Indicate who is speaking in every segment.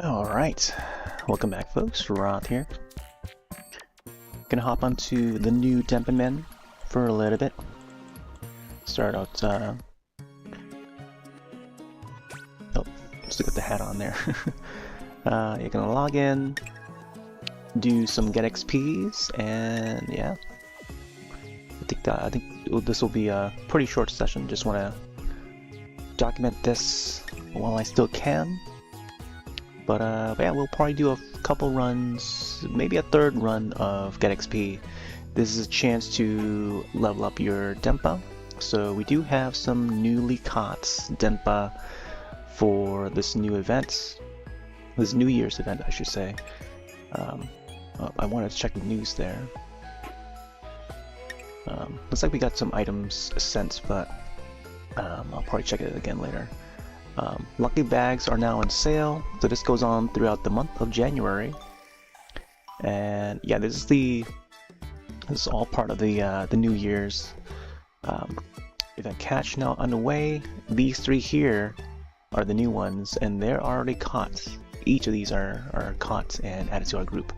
Speaker 1: Alright, welcome back folks, Roth here. Gonna hop onto the new Denpa Men for a little bit. Start out, oh, still got the hat on there. You're gonna log in, do some get XPs, and yeah. I think this will be a pretty short session, just wanna document this while I still can. But yeah, we'll probably do a couple runs, maybe a third run of Get XP. This is a chance to level up your Denpa. So we do have some newly caught Denpa for this new event. This New Year's event, I should say. I wanted to check the news there. Looks like we got some items sent, but I'll probably check it again later. Lucky bags are now on sale, so this goes on throughout the month of January. And yeah, this is all part of the New Year's event catch now underway. These three here are the new ones, and they're already caught. Each of these are caught and added to our group.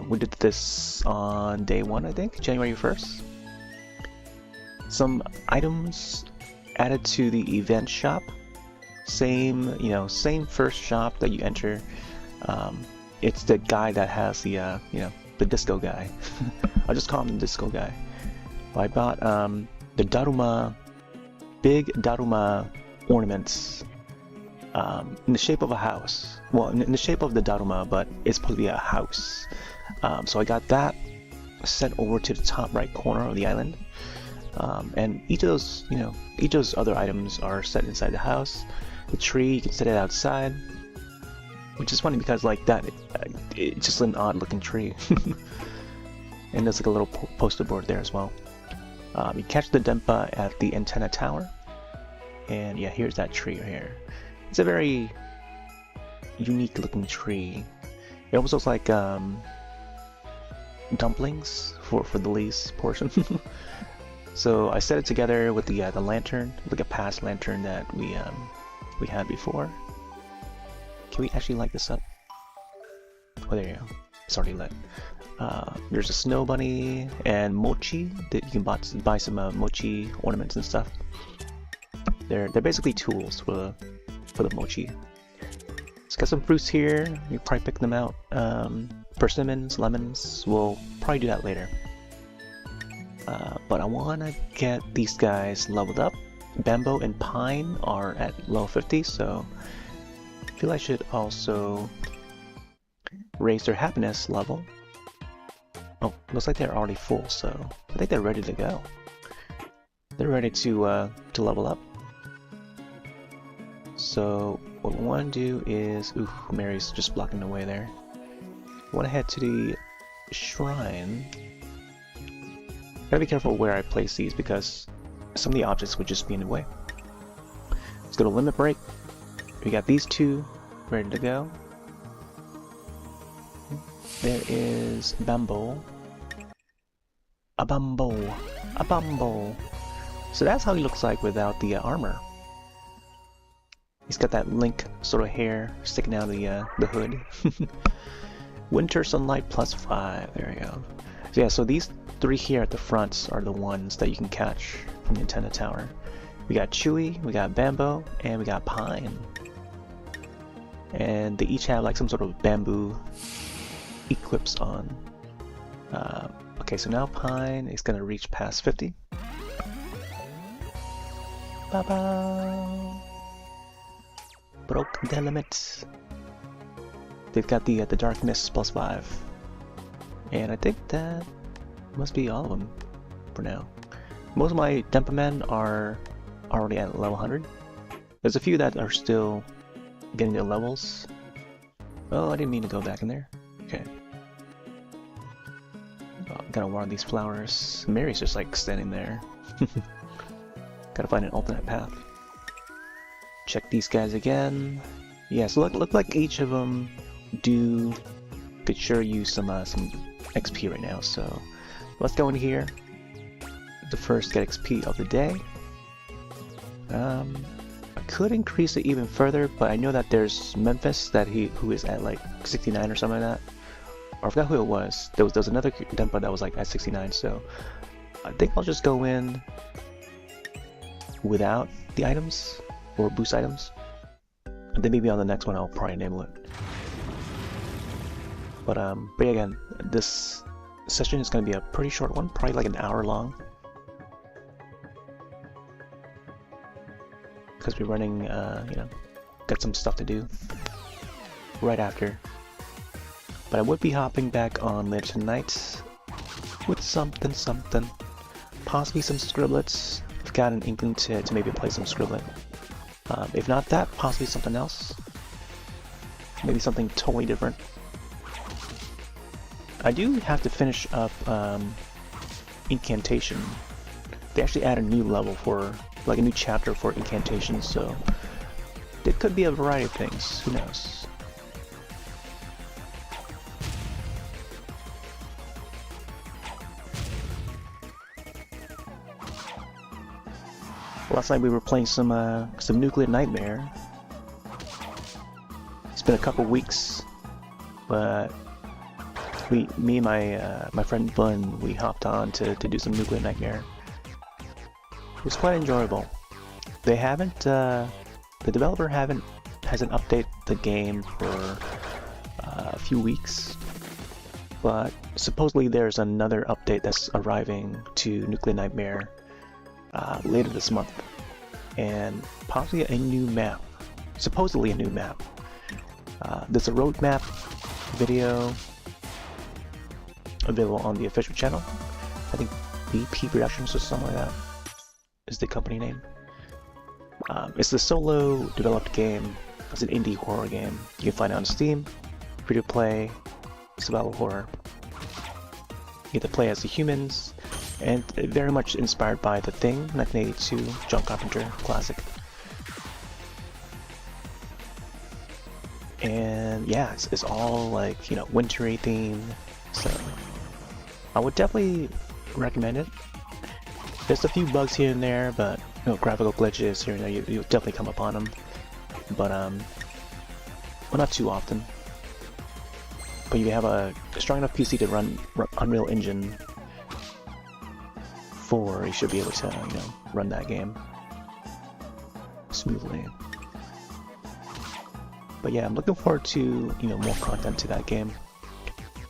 Speaker 1: We did this on day 1, I think, January 1st. Some items added to the event shop. Same first shop that you enter. It's the guy that has the the disco guy. I'll just call him the disco guy. I bought the Daruma, big Daruma ornaments in the shape of a house. Well, in the shape of the Daruma, but it's supposed to be a house. So I got that sent over to the top right corner of the island. And each of those other items are set inside the house. The tree, you can set it outside, which is funny because like that, it's just an odd looking tree. And there's like a little poster board there as well. You catch the Denpa at the antenna tower, and yeah, here's that tree right here. It's a very unique looking tree. It almost looks like dumplings for the least portion. So I set it together with the lantern, like a past lantern that we had before. Can we actually light this up? Oh, there you go. It's already lit. There's a snow bunny and mochi that you can buy some mochi ornaments and stuff. They're basically tools for the mochi. It's got some fruits here. You probably pick them out. Persimmons, lemons. We'll probably do that later. But I wanna get these guys leveled up. Bamboo and pine are at level 50, so I feel I should also raise their happiness level. Oh, looks like they're already full, so I think they're ready to go. They're ready to level up. So what we want to do is, ooh, Mary's just blocking the way there. I want to head to the shrine. Gotta be careful where I place these because some of the objects would just be in the way. Let's go to limit break. We got these two ready to go. There is Bamboo. A Bamboo. So that's how he looks like without the armor. He's got that Link sort of hair sticking out of the hood. Winter sunlight +5. There we go. So yeah, so these three here at the front are the ones that you can catch from the antenna tower. We got Chewy, we got Bamboo, and we got Pine. And they each have like some sort of bamboo equips on. Okay, so now Pine is gonna reach past 50. Ba-ba! Broke the limit. They've got the darkness +5. And I think that must be all of them for now. Most of my Denpa Men are already at level 100. There's a few that are still getting their levels. Oh, I didn't mean to go back in there. Okay. Oh, gotta water these flowers. Mary's just like standing there. Gotta find an alternate path. Check these guys again. Yeah, so look like each of them could sure use some XP right now. So let's go in here. The first Get XP of the day. could increase it even further, but I know that there's Memphis who is at like 69 or something like that. Or I forgot who it was. There was another Denpa that was like at 69, so I think I'll just go in without the items or boost items. And then maybe on the next one I'll probably enable it. But yeah, again, this session is going to be a pretty short one, probably like an hour long. Because we're running, you know, got some stuff to do right after. But I would be hopping back on later tonight with something. Possibly some scriblets. I've got an inkling to maybe play some scriblet. If not that, possibly something else. Maybe something totally different. I do have to finish up Incantation. They actually add a new level for, like a new chapter for Incantations, so it could be a variety of things, who knows. Last night we were playing some Nuclear Nightmare. It's been a couple weeks, but me and my friend Bun, we hopped on to do some Nuclear Nightmare. It was quite enjoyable. They haven't, the developer hasn't updated the game for a few weeks, but supposedly there's another update that's arriving to Nuclear Nightmare later this month, and possibly a new map. Supposedly a new map. There's a roadmap video available on the official channel. I think BP Productions or something like that is the company name. It's the solo developed game. It's an indie horror game. You can find it on Steam, free to play, survival horror. You get to play as the humans, and very much inspired by The Thing, 1982, John Carpenter classic. And yeah, it's all like, you know, wintry themed, so I would definitely recommend it. There's a few bugs here and there, but you know, graphical glitches here and there, you'll definitely come upon them. But well, not too often. But you have a strong enough PC to run Unreal Engine 4, you should be able to, you know, run that game smoothly. But yeah, I'm looking forward to, you know, more content to that game.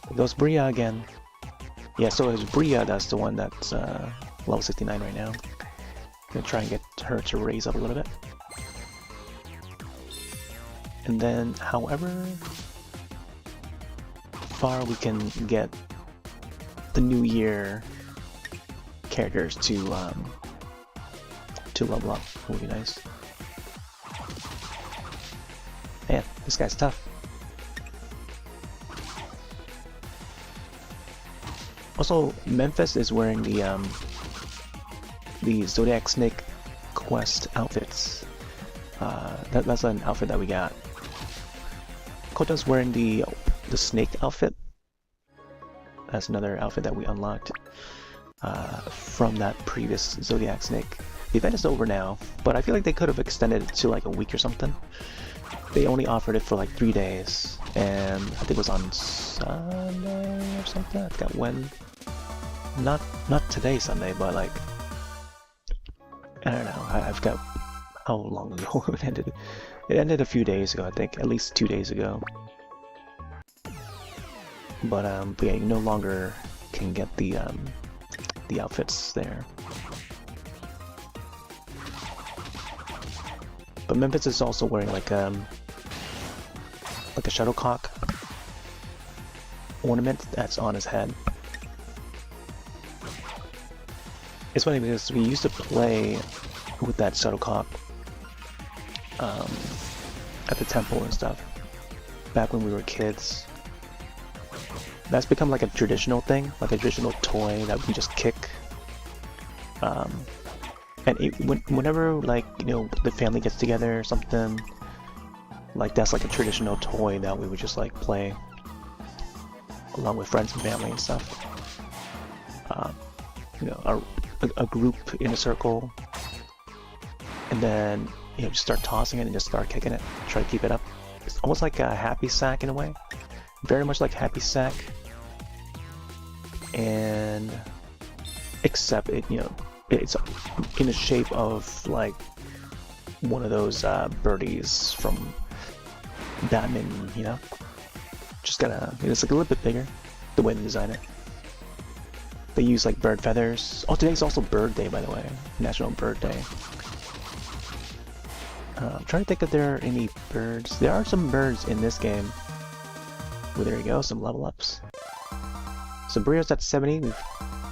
Speaker 1: There goes Bria again. Yeah, so it's Bria that's the one that's level 69 right now. Gonna try and get her to raise up a little bit. And then, however far we can get the New Year characters to level up would be nice. Man, this guy's tough. Also, Memphis is wearing the Zodiac Snake quest outfits. That's an outfit that we got. Kota's wearing the snake outfit. That's another outfit that we unlocked from that previous Zodiac Snake. The event is over now, but I feel like they could have extended it to like a week or something. They only offered it for like 3 days, and I think it was on Sunday or something. I forgot when. Not today Sunday, but like, I don't know. I forgot how long ago it ended. It ended a few days ago, I think, at least 2 days ago. But yeah, you no longer can get the outfits there. But Memphis is also wearing like a shuttlecock ornament that's on his head. It's funny because we used to play with that shuttlecock at the temple and stuff back when we were kids. That's become like a traditional thing, like a traditional toy that we can just kick. And whenever, like, you know, the family gets together or something, like that's like a traditional toy that we would just like play along with friends and family and stuff. You know, a group in a circle, and then you know, just start tossing it and just start kicking it, try to keep it up. It's almost like a happy sack in a way, very much like happy sack, and except it, you know, it's in the shape of like one of those birdies from Batman, you know. Just gotta, it's like a little bit bigger, the way they design it. They use like bird feathers. Oh, today's also Bird Day, by the way. National Bird Day. I'm trying to think if there are any birds. There are some birds in this game. Well, there you go, some level ups. So Bria's at 70. We've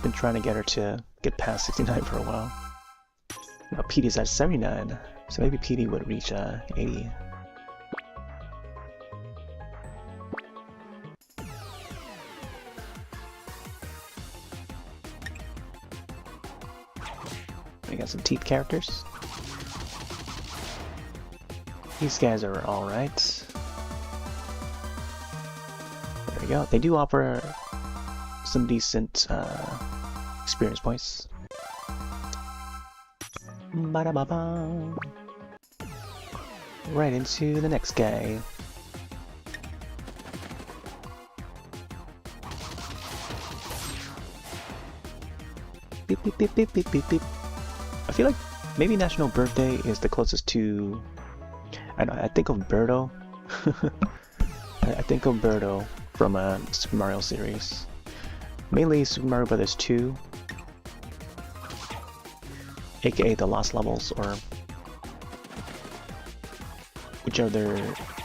Speaker 1: been trying to get her to get past 69 for a while. Now Petey's at 79. So maybe Petey would reach 80. We got some teeth characters. These guys are alright. There we go. They do offer some decent experience points. Ba-da-ba-ba. Right into the next guy. Beep beep beep beep beep beep beep. I feel like maybe National Bird Day is the closest to... I think of Birdo. I think of Birdo from Super Mario series. Mainly Super Mario Bros. 2. AKA the Lost Levels, or whichever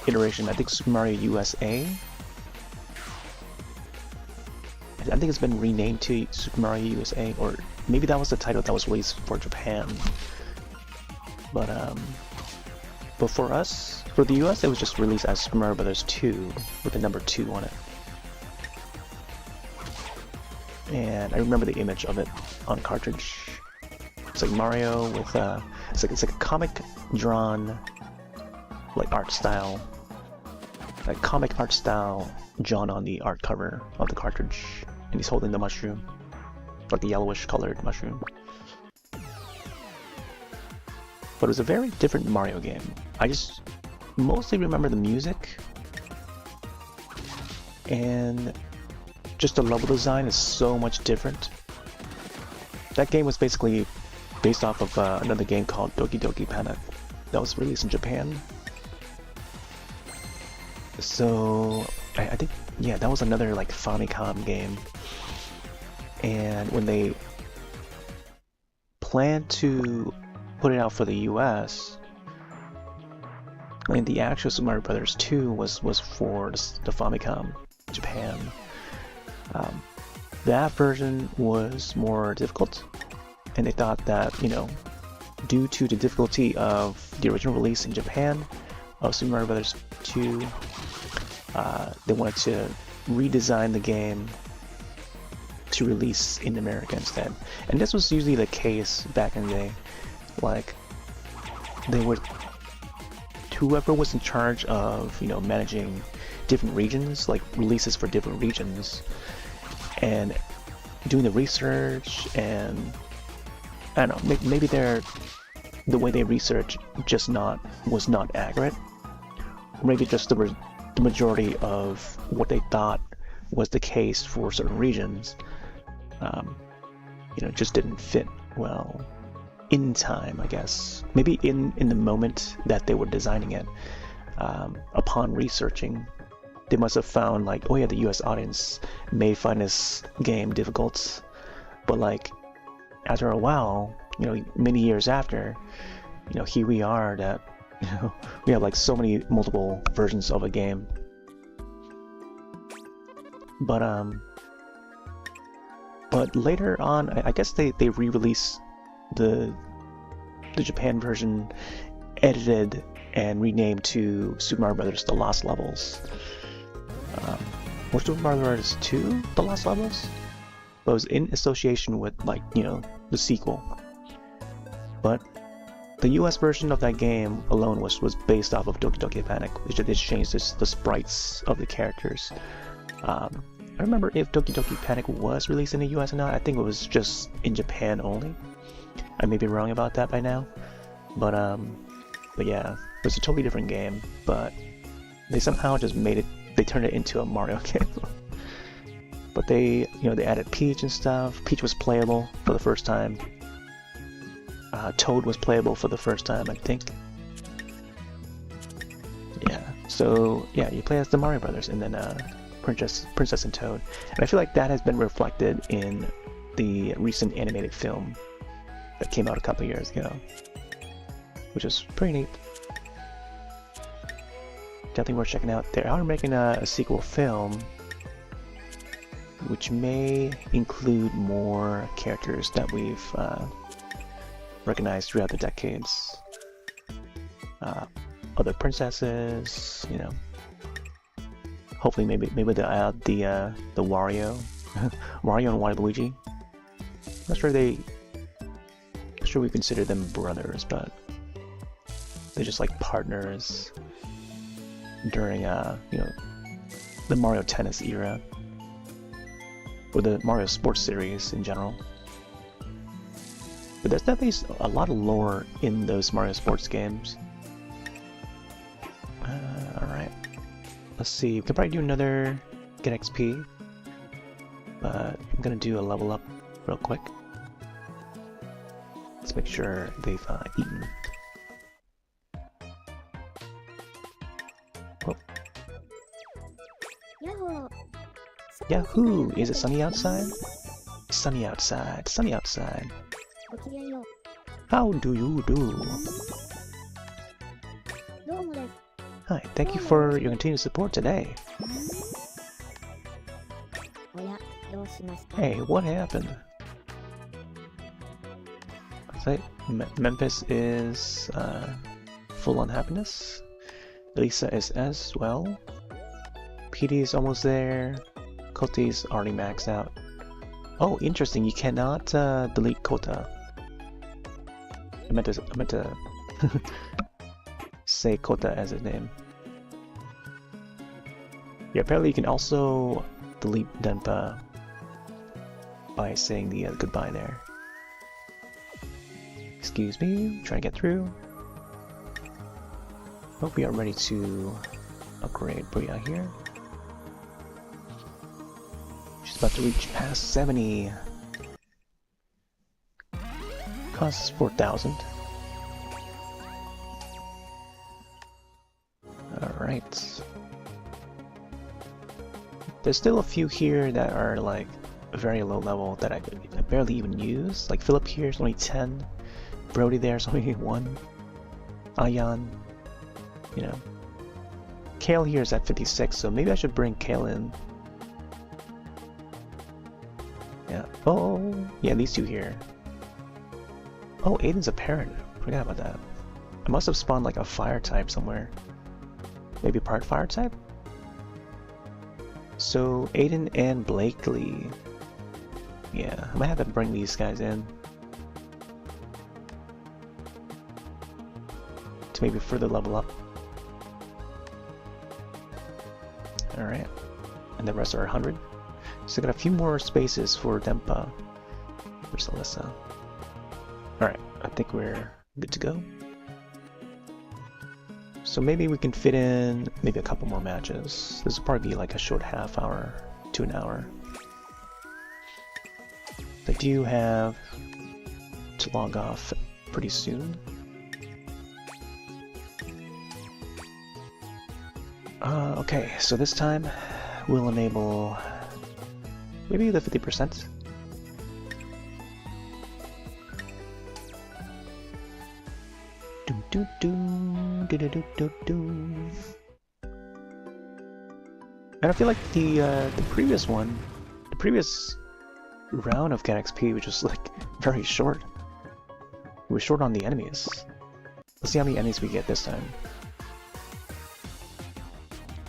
Speaker 1: iteration. I think Super Mario USA. I think it's been renamed to Super Mario USA, or maybe that was the title that was released for Japan. But for us, for the US, it was just released as Super Mario Bros. 2 with the number 2 on it. And I remember the image of it on cartridge. It's like Mario with it's like a comic drawn like art style, like comic art style drawn on the art cover of the cartridge. And he's holding the mushroom, like the yellowish colored mushroom. But it was a very different Mario game. I just mostly remember the music, and just the level design is so much different. That game was basically based off of another game called Doki Doki Panic that was released in Japan. So I think, yeah, that was another like Famicom game. And when they planned to put it out for the US, and the actual Super Mario Bros. 2 was for the Famicom Japan. That version was more difficult, and they thought that, you know, due to the difficulty of the original release in Japan of Super Mario Bros. 2, they wanted to redesign the game to release in America instead. And this was usually the case back in the day. Like, they would, whoever was in charge of, you know, managing different regions, like releases for different regions, and doing the research, and I don't know, maybe the way they research was not accurate, or maybe just the majority of what they thought was the case for certain regions, you know, just didn't fit well in time, I guess. Maybe in the moment that they were designing it, upon researching, they must have found like, oh yeah, the US audience may find this game difficult, but like after a while, you know, many years after, you know, here we are that, you know, we have like so many multiple versions of a game. But later on, I guess they re-released the Japan version, edited and renamed to Super Mario Bros. The Lost Levels. Was Super Mario Bros. 2 The Lost Levels? But it was in association with, like, you know, the sequel. But the US version of that game alone was based off of Doki Doki Panic, which they changed the sprites of the characters. I remember if Doki Doki Panic was released in the US or not. I think it was just in Japan only. I may be wrong about that by now, but But yeah, it was a totally different game, but they somehow just made it, they turned it into a Mario game. But they, you know, they added Peach and stuff. Peach was playable for the first time. Toad was playable for the first time, I think. Yeah, so yeah, you play as the Mario Brothers and then Princess and Toad. And I feel like that has been reflected in the recent animated film that came out a couple years ago, which is pretty neat. Definitely worth checking out. They are making a sequel film, which may include more characters that we've recognized throughout the decades. Other princesses, you know. Hopefully, maybe they'll add the Wario, Wario and Waluigi. Not sure we consider them brothers, but they're just like partners during you know, the Mario Tennis era, or the Mario Sports series in general. But there's definitely a lot of lore in those Mario Sports games. Alright, let's see, we could probably do another Get XP, but I'm gonna do a level up real quick. Let's make sure they've eaten. Oh. Yahoo! Is it sunny outside? Sunny outside, sunny outside. How do you do? Hi, thank you for your continued support today. Hey, what happened? Say, Memphis is full on happiness. Lisa is as well. PD is almost there. Koti's already maxed out. Oh, interesting. You cannot delete Kota. I meant to say Kota as his name. Yeah, apparently you can also delete Denpa by saying the goodbye there. Excuse me, trying to get through. Hope we are ready to upgrade Bria here. She's about to reach past 70. Costs 4,000. Alright. There's still a few here that are like very low level that I barely even use. Like Philip here is only 10. Brody there is only 1. Ayan, you know. Kale here is at 56, so maybe I should bring Kale in. Yeah. Oh, yeah, these two here. Oh, Aiden's a parent. Forgot about that. I must have spawned like a fire type somewhere. Maybe part fire type? So, Aiden and Blakely. Yeah, I might have to bring these guys in to maybe further level up. Alright. And the rest are 100. So I got a few more spaces for Denpa. Where's Alyssa? Alright, I think we're good to go. So maybe we can fit in maybe a couple more matches. This will probably be like a short half hour to an hour. I do have to log off pretty soon. Okay, so this time we'll enable maybe the 50%. And I feel like the previous one, the previous round of Get XP was just like very short. It was short on the enemies. Let's see how many enemies we get this time.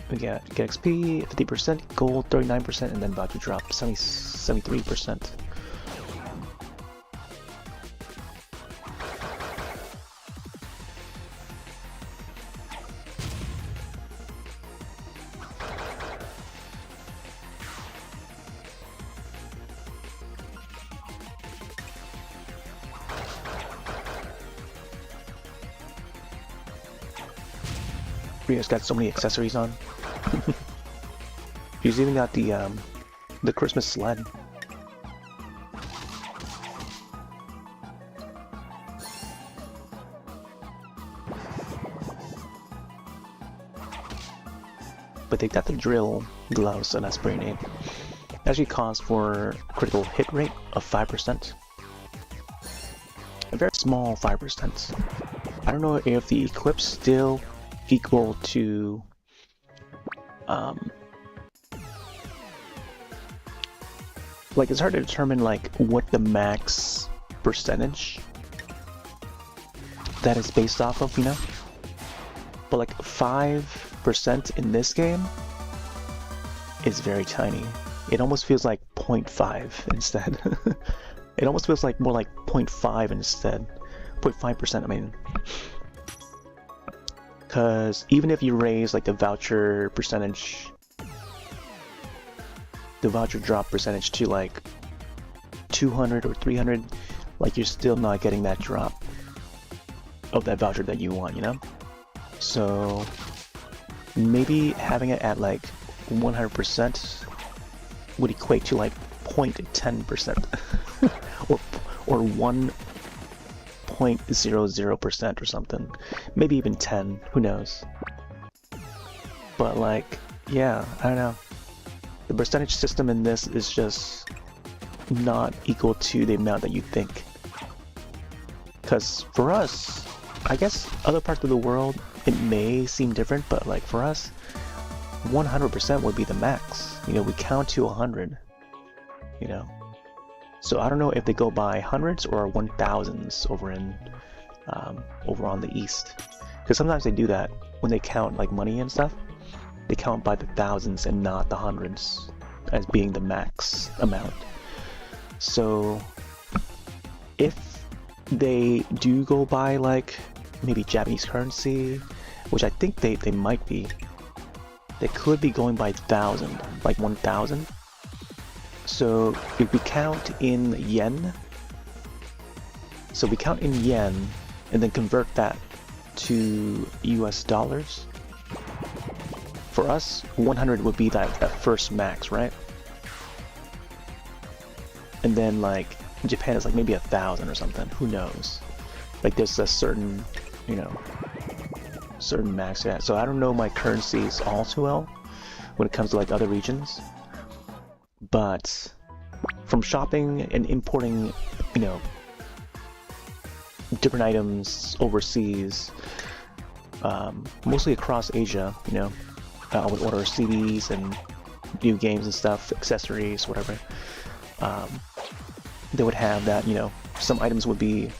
Speaker 1: We got Get XP, 50%, gold 39%, and then about to drop 73%. Rio's got so many accessories on. She's even got the Christmas sled. But they got the drill gloves, so that's pretty neat. Actually calls for critical hit rate of 5%. A very small 5%. I don't know if the equip's still equal to like it's hard to determine like what the max percentage that is based off of, you know? But like 5% in this game is very tiny. It almost feels like 0.5 instead. It almost feels like more like 0.5 instead. 0.5%, I mean. Because even if you raise like the voucher percentage, the voucher drop percentage to like 200 or 300, like you're still not getting that drop of that voucher that you want, you know? So maybe having it at like 100% would equate to like 0.10% or 1.00% or something. Maybe even 10, who knows? But like, yeah, I don't know. The percentage system in this is just not equal to the amount that you think. Because for us, I guess other parts of the world, it may seem different, but like for us, 100% would be the max. You know, we count to 100, you know? So I don't know if they go by hundreds or 1000s over in, over on the east. Because sometimes they do that when they count like money and stuff. They count by the thousands and not the hundreds as being the max amount. So if they do go by like maybe Japanese currency, which I think they might be, they could be going by 1000, like 1000. So if we count in yen, and then convert that to US dollars, for us, 100 would be that first max, right? And then like Japan is like maybe 1000 or something, who knows? Like there's a certain, you know, certain max, yeah. So I don't know my currencies all too well when it comes to like other regions. But from shopping and importing, you know, different items overseas, mostly across Asia, you know, I would order CDs and new games and stuff, accessories, whatever. They would have that, you know, some items would be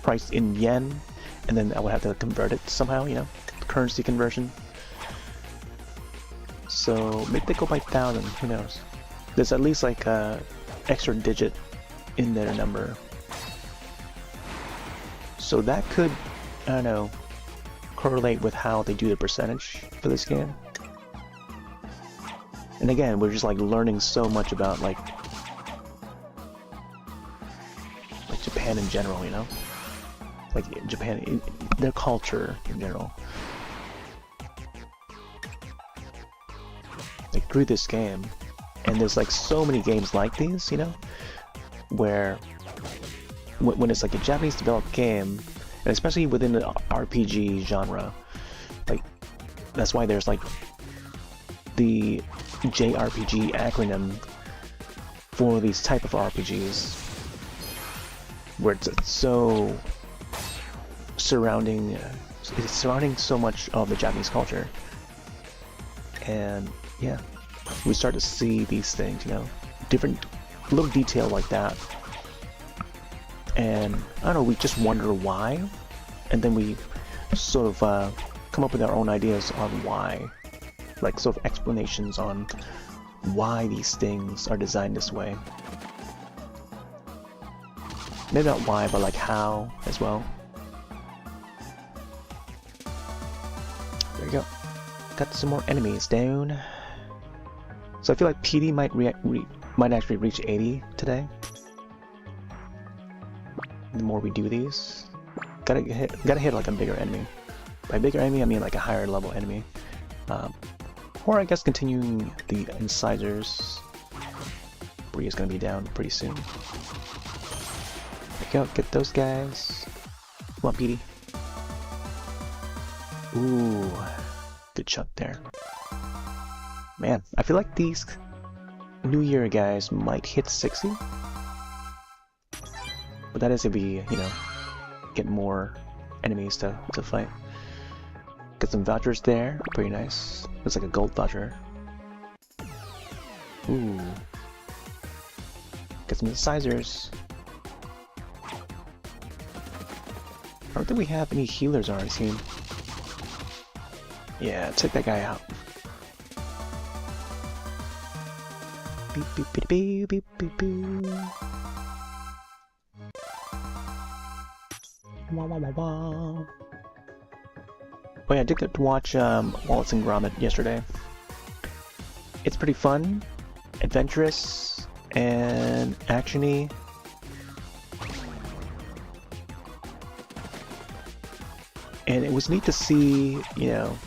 Speaker 1: priced in yen, and then I would have to convert it somehow, you know, currency conversion. So maybe they go by 1000, who knows? There's at least like a extra digit in their number. So that could, I don't know, correlate with how they do the percentage for this game. And again, we're just like learning so much about like Japan in general, you know? Like Japan, their culture in general. Like through this game, and there's like so many games like these, you know, where when it's like a Japanese developed game, and especially within the RPG genre, like that's why there's like the JRPG acronym for these type of RPGs, where it's so surrounding so much of the Japanese culture. And yeah, we start to see these things, you know, different little detail like that, and I don't know, we just wonder why, and then we sort of come up with our own ideas on why, like sort of explanations on why these things are designed this way. Maybe not why, but like how as well. There you go. Got some more enemies down. So I feel like PD might actually reach 80 today. The more we do these, gotta hit like a bigger enemy. By bigger enemy, I mean like a higher level enemy. Or I guess continuing the incisors. Bria's gonna be down pretty soon. There we go, get those guys. Come on, Petey. Ooh, good chunk there. Man, I feel like these New Year guys might hit 60. But that is if we, you know, get more enemies to fight. Get some vouchers there, pretty nice. Looks like a gold voucher. Ooh. Get some incisors. I don't think we have any healers on our team. Yeah, take that guy out. Beep beep beep beep beep beep beep. Wah, wah, wah, wah. Oh yeah, I did get to watch Wallace and Gromit yesterday. It's pretty fun, adventurous, and actiony. And it was neat to see, you know,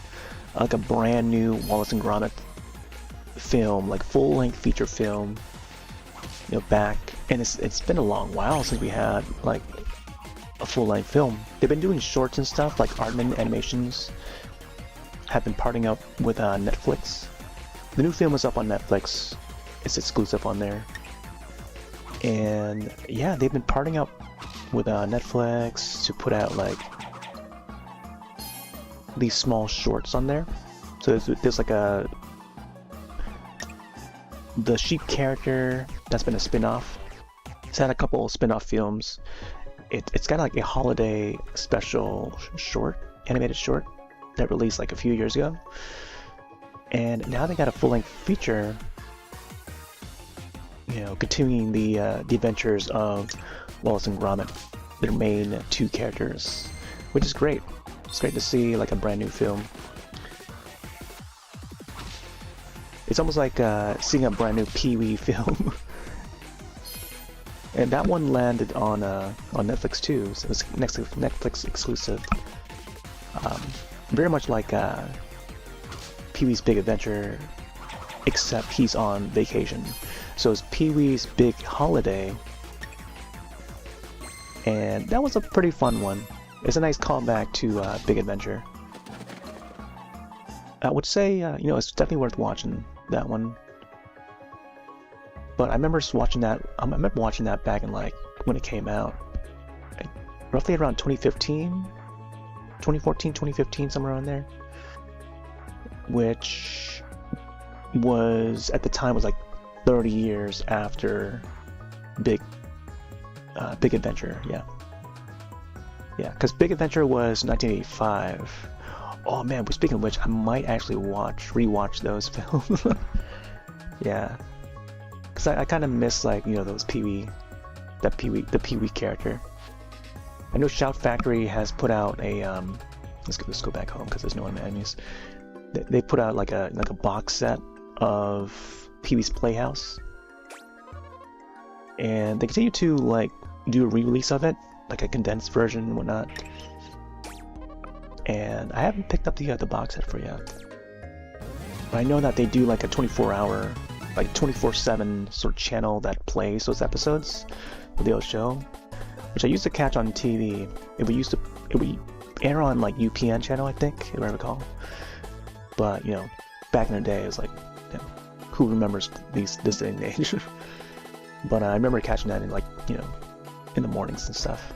Speaker 1: like a brand new Wallace and Gromit film, like full-length feature film, you know, back. And it's been a long while since we had like a full-length film. They've been doing shorts and stuff, like Aardman Animations have been partnering up with Netflix. The new film is up on Netflix. It's exclusive on there. And yeah, they've been partnering up with Netflix to put out like these small shorts on there. So there's like the sheep character that's been a spin-off. It's had a couple spin-off films. It's got like a holiday special short, animated short, that released like a few years ago. And now they got a full-length feature, you know, continuing the adventures of Wallace and Gromit, their main two characters, which is great. It's great to see like a brand new film. It's almost like seeing a brand new Pee-wee film. And that one landed on Netflix too, so it was Netflix exclusive. Very much like Pee-wee's Big Adventure, except he's on vacation. So it's Pee-wee's Big Holiday, and that was a pretty fun one. It's a nice callback to Big Adventure. I would say, you know, it's definitely worth watching that one. But I remember watching that. I remember watching that back in like when it came out, like, roughly around 2015, 2014, 2015, somewhere around there. Which was at the time was like 30 years after Big Adventure. Yeah, because Big Adventure was 1985. Oh man, but speaking of which, I might actually rewatch those films. Yeah. Cause I kind of miss, like, you know, those the Pee-wee character. I know Shout Factory has put out a let's go back home because there's no one enemies. They put out like a box set of Pee-wee's Playhouse, and they continue to like do a re-release of it, like a condensed version and whatnot. And I haven't picked up the box set for yet, but I know that they do like a 24-hour. Like 24/7 sort of channel that plays those episodes that they'll show, which I used to catch on TV. It would air on like UPN channel, I think, if I recall. But you know, back in the day, it was like, you know, who remembers this day and age? But I remember catching that in like, you know, in the mornings and stuff.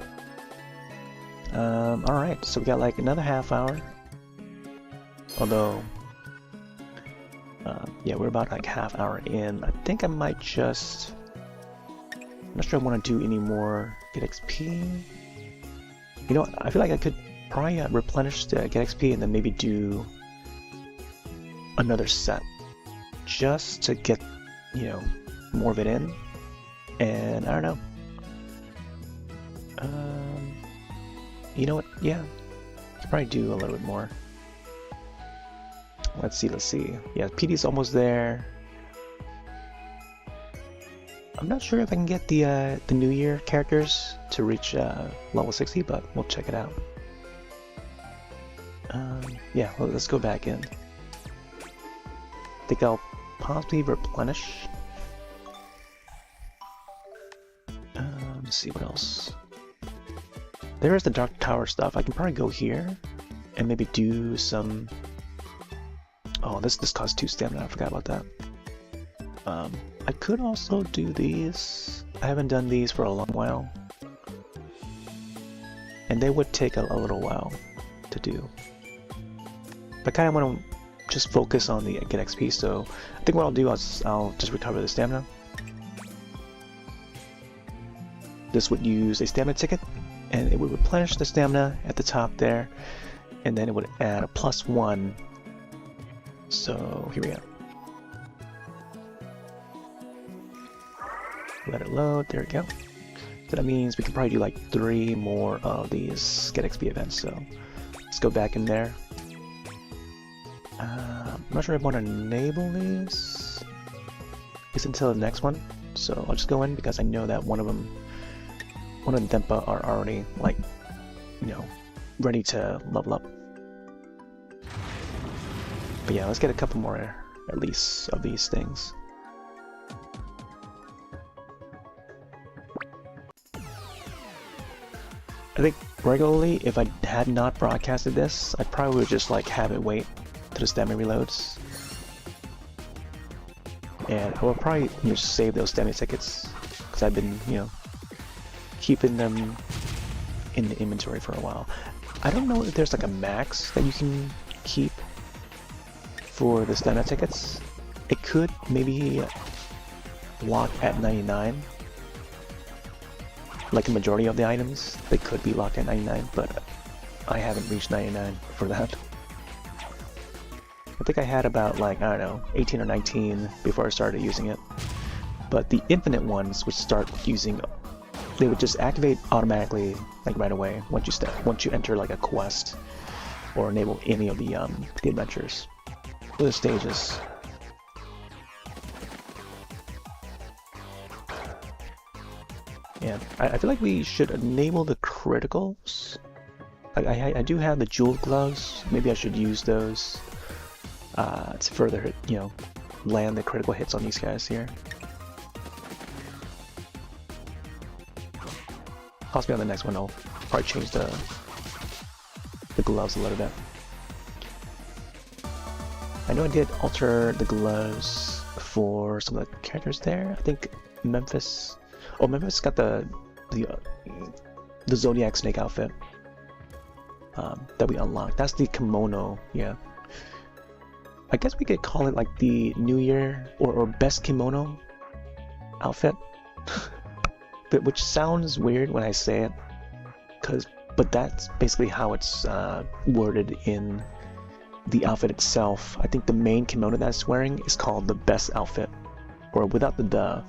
Speaker 1: All right, so we got like another half hour. Although. Yeah, we're about like half hour in. I think I might just... I'm not sure I want to do any more Get XP. You know, I feel like I could probably replenish the Get XP and then maybe do another set. Just to get, you know, more of it in. And I don't know. You know what? Yeah. I could probably do a little bit more. Let's see. Yeah, PD's almost there. I'm not sure if I can get the New Year characters to reach level 60, but we'll check it out. Yeah, well, let's go back in. I think I'll possibly replenish. Let's see what else. There is the Dark Tower stuff. I can probably go here and maybe do some... Oh, this costs 2 stamina. I forgot about that. I could also do these. I haven't done these for a long while. And they would take a little while to do. But I kind of want to just focus on the get XP, so I think what I'll do is I'll just recover the stamina. This would use a stamina ticket, and it would replenish the stamina at the top there, and then it would add a +1. So here we go. Let it load, there we go. So that means we can probably do like 3 more of these get XP events, so let's go back in there. I'm not sure if I want to enable these. It's until the next one, so I'll just go in because I know that one of the Denpa are already, like, you know, ready to level up. But yeah, let's get a couple more at least of these things. I think regularly, if I had not broadcasted this, I probably would just like have it wait to the stamina reloads. And I will probably just save those stamina tickets because I've been, you know, keeping them in the inventory for a while. I don't know if there's like a max that you can keep for the stamina tickets. It could maybe lock at 99. Like a majority of the items, they could be locked at 99, but I haven't reached 99 for that. I think I had about, like, I don't know, 18 or 19 before I started using it. But the infinite ones would start using, they would just activate automatically, like right away, once you enter like a quest or enable any of the adventures or the stages. Yeah, I feel like we should enable the criticals. I do have the jeweled gloves. Maybe I should use those to further, you know, land the critical hits on these guys here. Possibly on the next one I'll probably change the gloves a little bit. I know I did alter the gloves for some of the characters there. I think Memphis. Oh, Memphis got the Zodiac Snake outfit that we unlocked. That's the kimono, yeah. I guess we could call it like the New Year or best kimono outfit, which sounds weird when I say it, but that's basically how it's worded in the outfit itself. I think the main kimono that it's wearing is called the best outfit, or without the duh.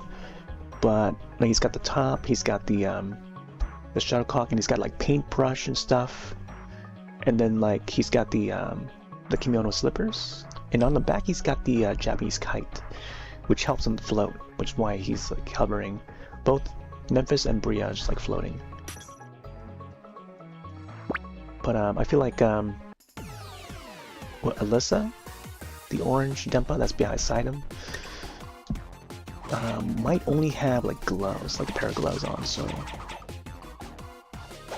Speaker 1: But like, he's got the top, he's got the shuttlecock, and he's got like paintbrush and stuff. And then like he's got the kimono slippers, and on the back he's got the Japanese kite, which helps him float, which is why he's like hovering. Both Memphis and Bria are just like floating. But I feel like Alyssa, the orange Denpa that's beside him, might only have like gloves, like a pair of gloves on, so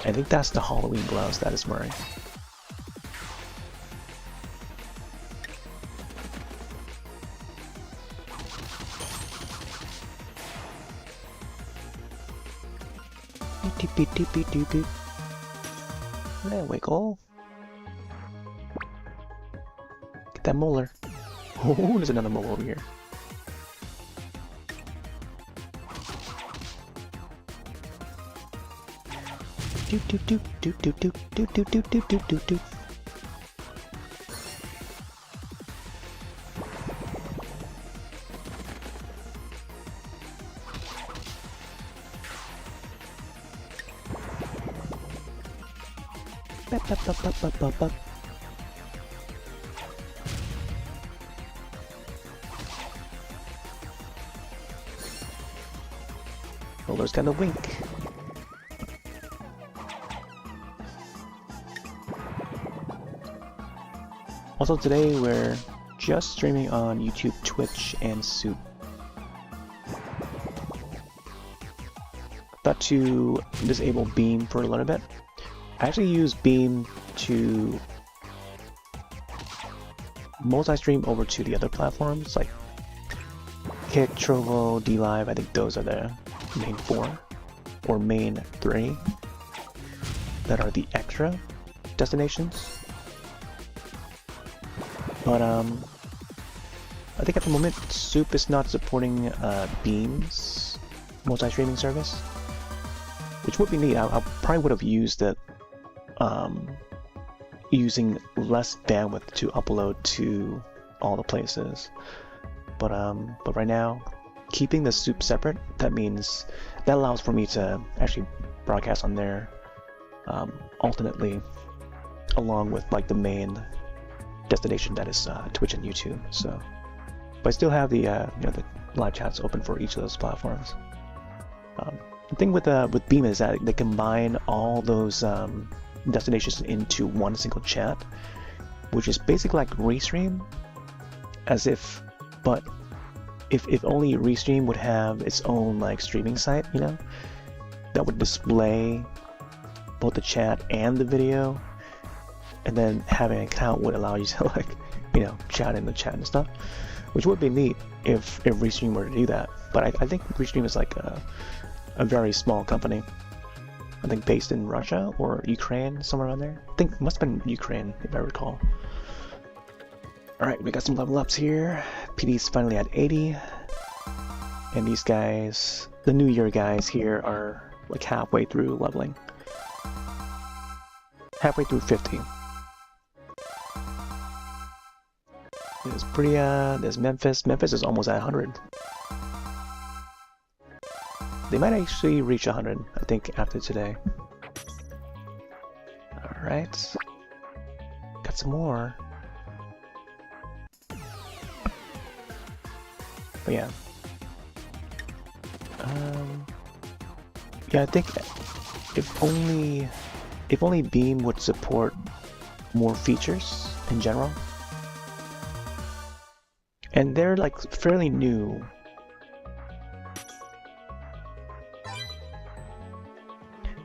Speaker 1: I think that's the Halloween gloves that is wearing. There we go. Get that molar. Oh, there's another mole over here. Do do do do do do do do do do do do do. Roller's gonna wink. Also today we're just streaming on YouTube, Twitch, and Soup. Thought to disable Beam for a little bit. I actually use Beam to multi-stream over to the other platforms like Kick, Trovo, DLive. I think those are the main 4 or main 3 that are the extra destinations. But I think at the moment Soup is not supporting Beam's multi-streaming service, which would be neat. I probably would have used it using less bandwidth to upload to all the places. But right now, keeping the Soup separate, that means that allows for me to actually broadcast on there alternately, along with like the main destination that is Twitch and YouTube. So, but I still have the the live chats open for each of those platforms. The thing with Beam is that they combine all those destinations into one single chat, which is basically like Restream, as if, but if only Restream would have its own like streaming site, that would display both the chat and the video, and then having an account would allow you to like, chat in the chat and stuff, which would be neat if Restream were to do that. But I think Restream is like a very small company. I think based in Russia or Ukraine, somewhere around there. I think it must have been Ukraine, if I recall. Alright, we got some level ups here. PD's finally at 80. And these guys, the New Year guys here, are like halfway through leveling. Halfway through 50. There's Bria, there's Memphis. Memphis is almost at 100. They might actually reach 100, I think, after today. Alright. Got some more. But yeah. Yeah, I think if only Beam would support more features in general. And they're like fairly new.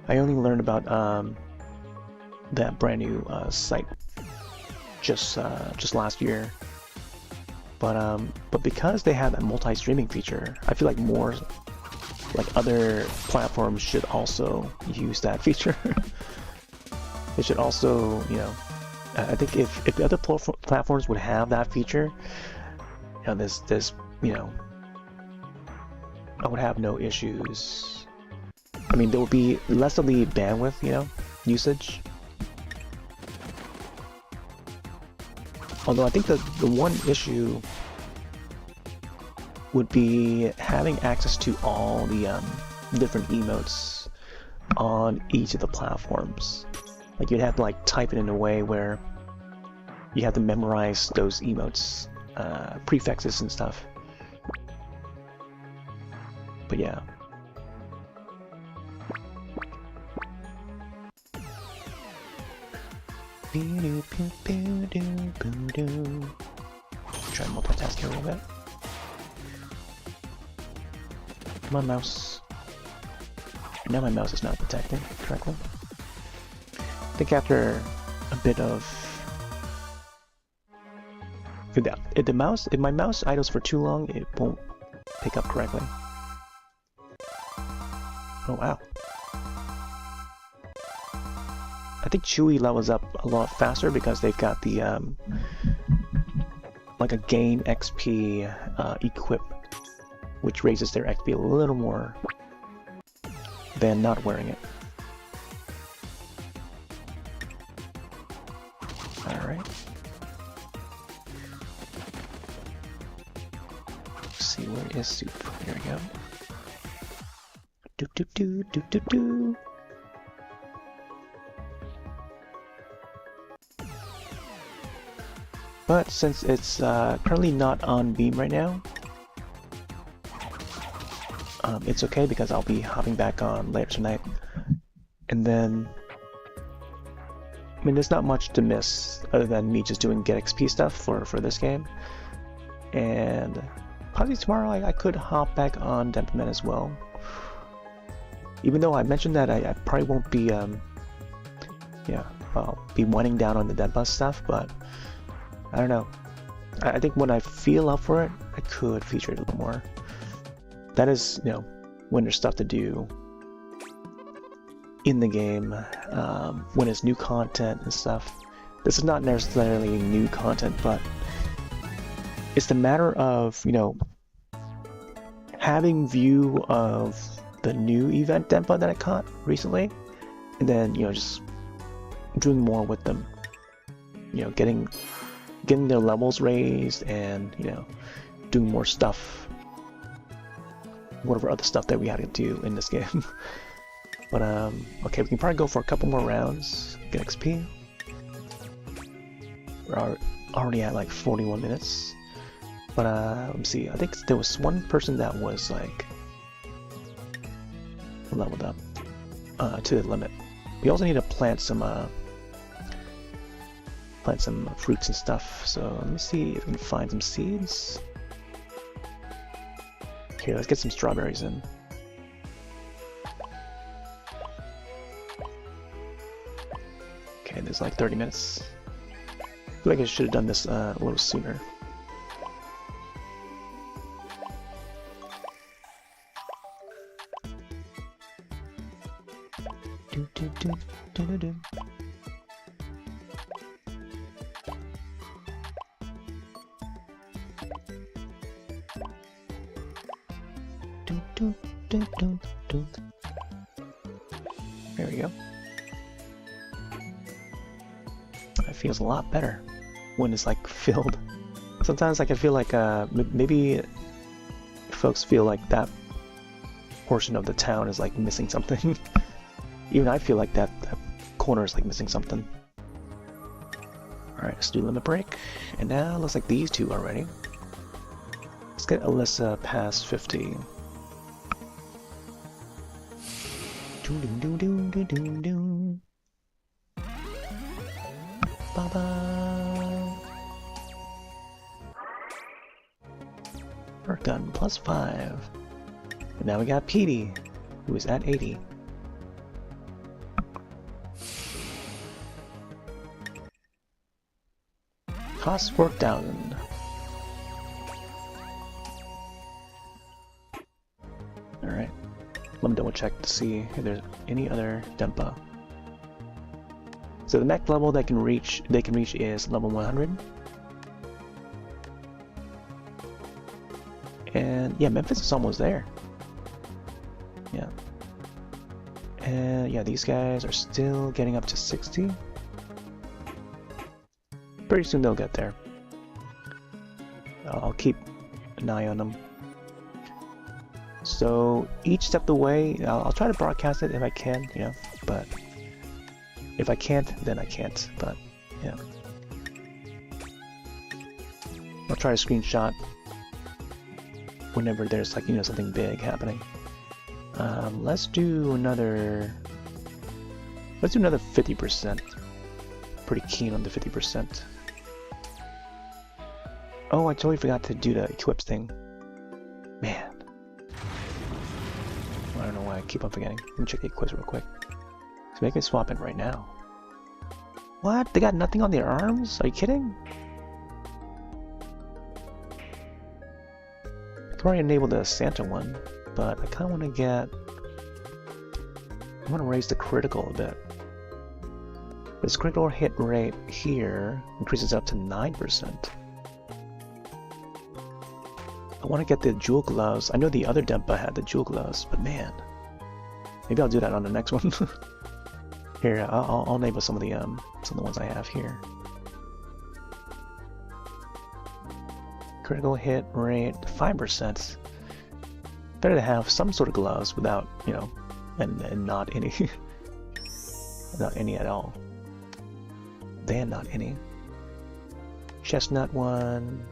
Speaker 1: I only learned about that brand new site just last year, but because they have a multi-streaming feature, I feel like more like other platforms should also use that feature. They should also, I think if the other platforms would have that feature, this I would have no issues. I mean, there would be less of the bandwidth, usage. Although I think the one issue would be having access to all the different emotes on each of the platforms. Like you'd have to like type it in a way where you have to memorize those emotes, prefixes and stuff. But yeah. Try and multitask here a little bit. My mouse. Now my mouse is not detecting correctly. I think after a bit of if my mouse idles for too long, it won't pick up correctly. Oh wow. I think Chewy levels up a lot faster because they've got the like a gain XP equip, which raises their XP a little more than not wearing it. Alright. Let's see, where is Soup? Here we go. Do do do do do do. But since it's currently not on Beam right now, it's okay because I'll be hopping back on later tonight. And then I mean, there's not much to miss other than me just doing get XP stuff for this game. And probably tomorrow I could hop back on Denpa Men as well. Even though I mentioned that I probably won't be, I'll be winding down on the Denpa stuff, but I don't know. I think when I feel up for it, I could feature it a little more. That is, you know, when there's stuff to do in the game, when it's new content and stuff. This is not necessarily new content, but it's the matter of, you know, having view of the new event Denpa that I caught recently, and then, you know, just doing more with them. You know, getting their levels raised, and, you know, doing more stuff, whatever other stuff that we had to do in this game. But okay, we can probably go for a couple more rounds, get XP. We're already at like 41 minutes. But let me see, I think there was one person that was like leveled up to the limit. We also need to plant some fruits and stuff. So let me see if we can find some seeds. Here, let's get some strawberries in. Okay, there's like 30 minutes. I feel like I should have done this a little sooner. There we go. It feels a lot better when it's like filled. Sometimes like I feel like maybe folks feel like that portion of the town is like missing something. Even I feel like that corner is like missing something. Alright, let's do limit break. And now looks like these two are ready. Let's get Alyssa past 50. Bye-bye. Work done, +5. And now we got Petey, who is at 80. Cost work down. Alright. Let me double check to see if there's any other Denpa. So the max level they can reach is level 100. And yeah, Memphis is almost there. Yeah. And yeah, these guys are still getting up to 60. Pretty soon they'll get there. I'll keep an eye on them. So each step of the way, I'll try to broadcast it if I can, you know, but if I can't, then I can't, but yeah. I'll try to screenshot whenever there's like, you know, something big happening. Let's do another 50%. Pretty keen on the 50%. Oh, I totally forgot to do the equips thing. Man. I don't know why I keep on forgetting. Let me check the equips real quick. So make me swap it right now. What? They got nothing on their arms? Are you kidding? I can already enable the Santa one, but I kind of want to get... I want to raise the critical a bit. This critical hit rate here increases up to 9%. I want to get the jewel gloves. I know the other Denpa had the jewel gloves, but man, maybe I'll do that on the next one. Here, I'll enable some of the ones I have here. Critical hit rate 5%. Better to have some sort of gloves without, you know, and not any, not any at all. Then not any. Chestnut one.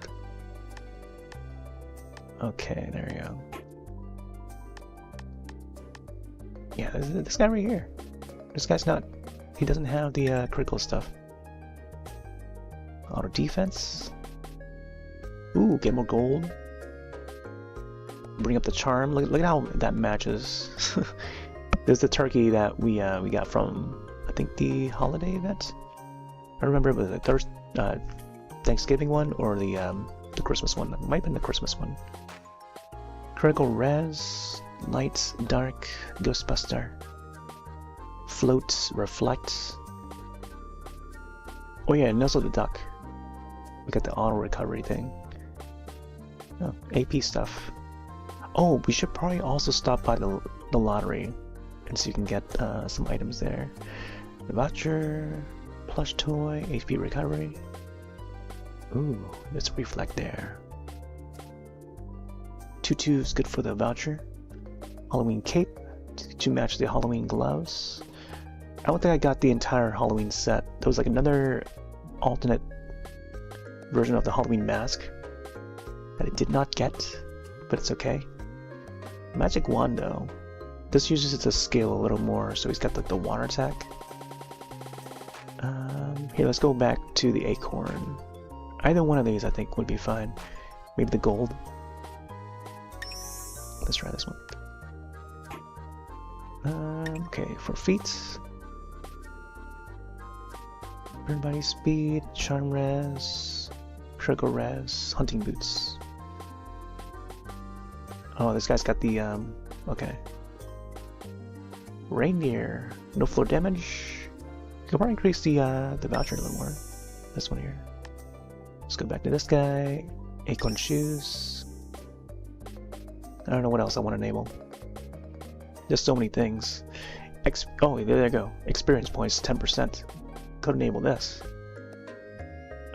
Speaker 1: Okay, there we go. Yeah, this guy right here. This guy's not he doesn't have the critical stuff. Auto defense. Ooh, get more gold. Bring up the charm. Look at how that matches. There's the turkey that we got from, I think, the holiday event. I don't remember if it was the Thanksgiving one or the Christmas one. It might have been the Christmas one. Critical res, light, dark, Ghostbuster, float, reflect. Oh yeah, and also the duck. We got the auto recovery thing. Oh, AP stuff. Oh, we should probably also stop by the lottery and see if we can get some items there. The voucher, plush toy, HP recovery. Ooh, let's reflect there. Tutu is good for the voucher. Halloween cape to match the Halloween gloves. I don't think I got the entire Halloween set. There was like another alternate version of the Halloween mask that I did not get, but it's okay. Magic wand though. This uses it to scale a little more, so he's got like the water attack. Here, let's go back to the acorn. Either one of these I think would be fine. Maybe the gold. Let's try this one. Okay, for feet. Burn body speed, charm res, critical res, hunting boots. Oh, this guy's got the okay. Reindeer, no floor damage. You can probably increase the voucher a little more. This one here. Let's go back to this guy. Acorn shoes. I don't know what else I want to enable. There's so many things. Oh, there you go. Experience points, 10%. Could enable this.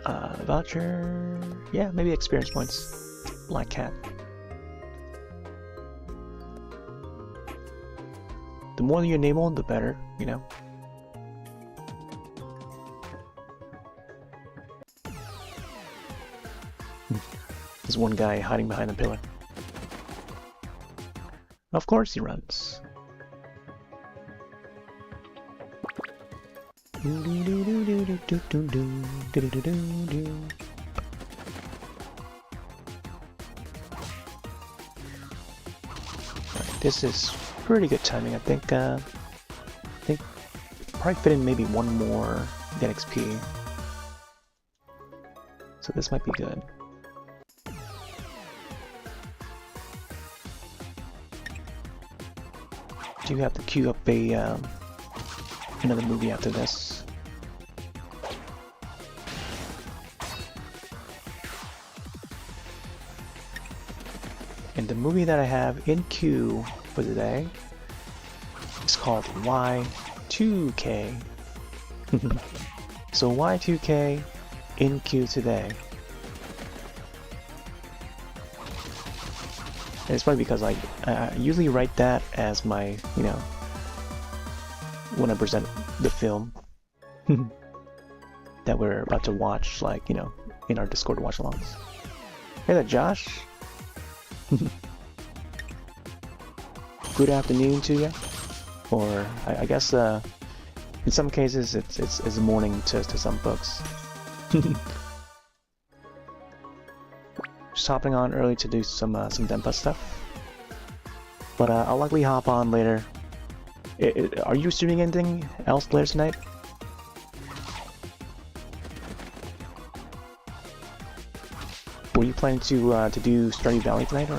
Speaker 1: The voucher. Yeah, maybe experience points. Black cat. The more you enable, the better, you know. There's one guy hiding behind the pillar. Of course he runs. Alright, this is pretty good timing, I think. Probably fit in maybe one more DLXP. So this might be good. Do have to queue up a another movie after this. And the movie that I have in queue for today is called Y2K. So Y2K in queue today. And it's probably because I usually write that as my, you know, when I present the film that we're about to watch, like, you know, in our Discord watch-alongs. Hey there, Josh. Good afternoon to you. Or I guess in some cases it's morning to some folks. Just hopping on early to do some Denpa stuff, but I'll likely hop on later. Are you streaming anything else later tonight? Were you planning to do Stardew Valley tonight,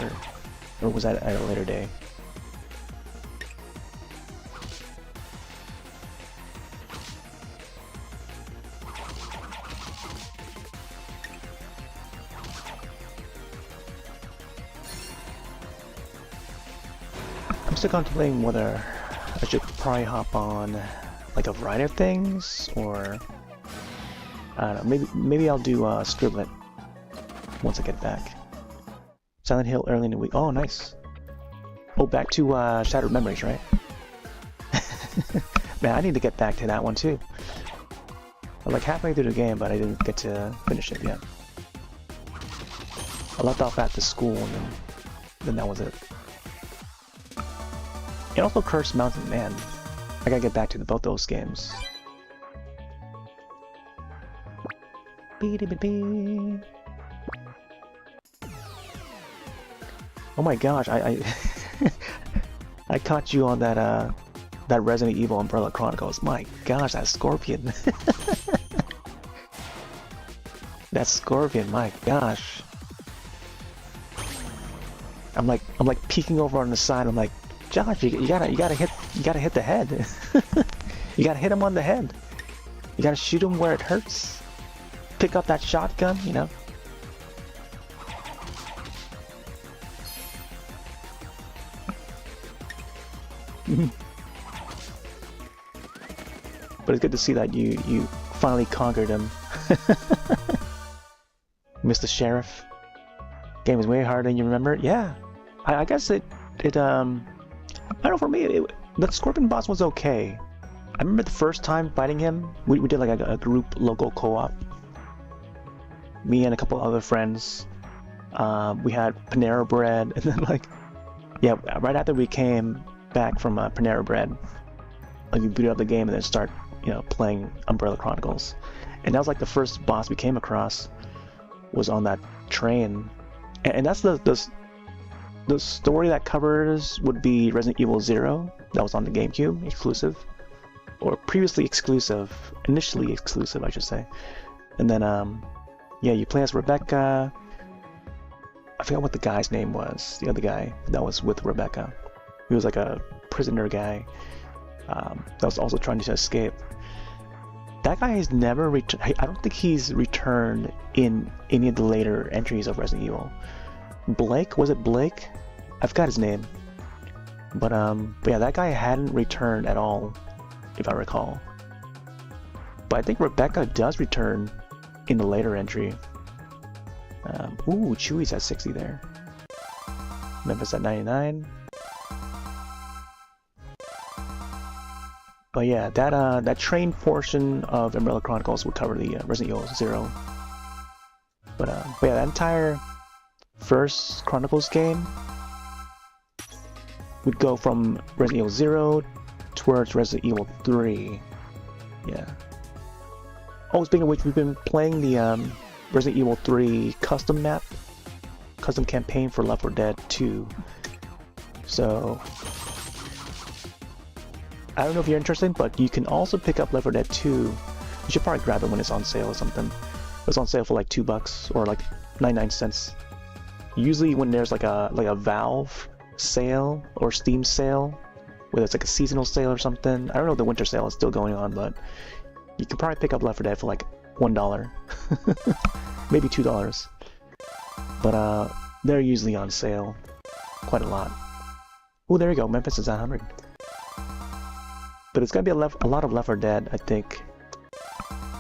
Speaker 1: or was that at a later day? I'm still contemplating whether I should probably hop on like a variety of things, or I don't know, maybe I'll do Scribblet once I get back. Silent Hill early in the week. Oh, nice. Oh, back to Shattered Memories, right? Man, I need to get back to that one too. I'm like halfway through the game, but I didn't get to finish it yet. I left off at the school, and then that was it. And also Cursed Mountain, man. I gotta get back to both those games. Oh my gosh, I I caught you on that that Resident Evil Umbrella Chronicles. My gosh, that scorpion. That scorpion, my gosh. I'm like peeking over on the side. I'm like, Josh, you gotta hit the head. You gotta hit him on the head. You gotta shoot him where it hurts. Pick up that shotgun, you know. But it's good to see that you finally conquered him. Mr. Sheriff. Game is way harder than you remember. Yeah, I guess it I don't know, for me the Scorpion boss was okay. I remember the first time fighting him, we did like a group local co-op. Me and a couple other friends. We had Panera Bread, and then like, yeah, right after we came back from Panera Bread, like we booted up the game and then start, you know, playing Umbrella Chronicles. And that was like the first boss we came across was on that train. And that's the story that covers would be Resident Evil 0, that was on the GameCube, exclusive. Or previously exclusive, initially exclusive, I should say. And then, yeah, you play as Rebecca. I forgot what the guy's name was, the other guy that was with Rebecca. He was like a prisoner guy that was also trying to escape. That guy has never returned. I don't think he's returned in any of the later entries of Resident Evil. Blake? Was it Blake? I forgot his name. But yeah, that guy hadn't returned at all, if I recall. But I think Rebecca does return in the later entry. Ooh, Chewie's at 60 there. Memphis at 99. But yeah, that train portion of Umbrella Chronicles would cover the Resident Evil 0. But yeah, that entire first Chronicles game would go from Resident Evil 0 towards Resident Evil 3. Yeah. Oh, speaking of which, we've been playing the Resident Evil 3 custom map, custom campaign for Left 4 Dead 2. So I don't know if you're interested, but you can also pick up Left 4 Dead 2. You should probably grab it when it's on sale or something. It was on sale for like $2 or like 99 cents. Usually when there's like a Valve sale or Steam sale, whether it's like a seasonal sale or something. I don't know if the winter sale is still going on, but you can probably pick up Left 4 Dead for like $1, maybe $2. But they're usually on sale quite a lot. Oh, there you go. Memphis is at 100. But it's gonna be a lot of Left 4 Dead, I think,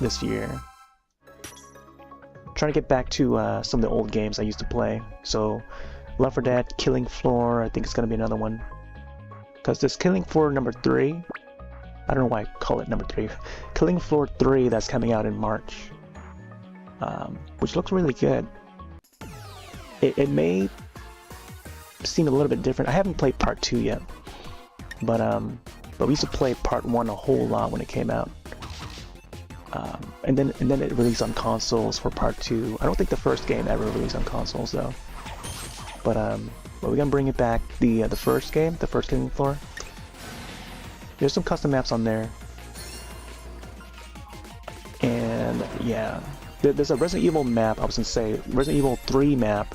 Speaker 1: this year. Trying to get back to some of the old games I used to play. So, Left 4 Dead, Killing Floor, I think it's gonna be another one. Because this Killing Floor number 3, I don't know why I call it number 3. Killing Floor 3 that's coming out in March, which looks really good. It may seem a little bit different. I haven't played part 2 yet, but we used to play part 1 a whole lot when it came out. And then it released on consoles for part 2. I don't think the first game ever released on consoles though. But we're gonna bring it back. The first game, the first Killing Floor. There's some custom maps on there. And yeah, there's a Resident Evil map. I was gonna say Resident Evil 3 map.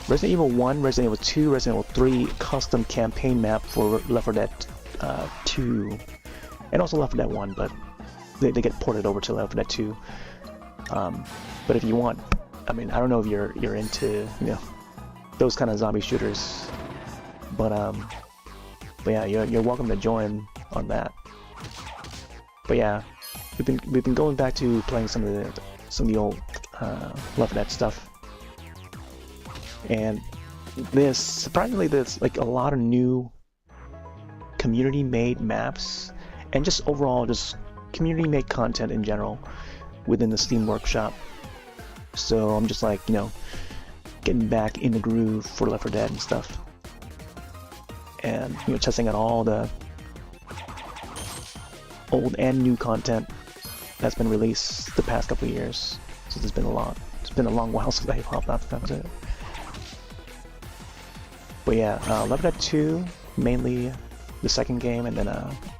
Speaker 1: Resident Evil 1, Resident Evil 2, Resident Evil 3 custom campaign map for Left 4 Dead 2, and also Left 4 Dead 1, but they get ported over to Left 4 Dead 2. But if you want, I mean, I don't know if you're into, you know, those kind of zombie shooters, but yeah, you're welcome to join on that. But yeah, we've been going back to playing some of the old Left 4 Dead stuff. And surprisingly, there's like a lot of new community-made maps, and just overall, just community-made content in general within the Steam Workshop. So I'm just like, you know, getting back in the groove for Left 4 Dead and stuff, and you know, testing out all the old and new content. that's been released the past couple of years. So there's been a lot. It's been a long while since I hopped off the it. But yeah, Left 4 Dead 2, mainly the second game, and then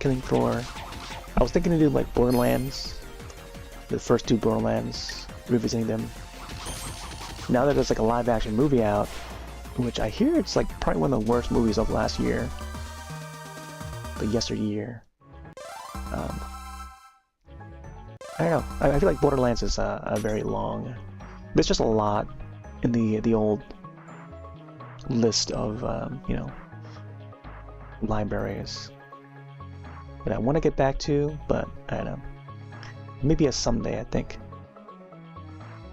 Speaker 1: Killing Floor. I was thinking to do like Borderlands, the first two Borderlands, revisiting them. Now that there's like a live action movie out, which I hear it's like probably one of the worst movies of last year, the yesteryear. I don't know. I feel like Borderlands is a very long. There's just a lot in the old list of you know, libraries that I want to get back to, but I don't know. Maybe a someday, I think.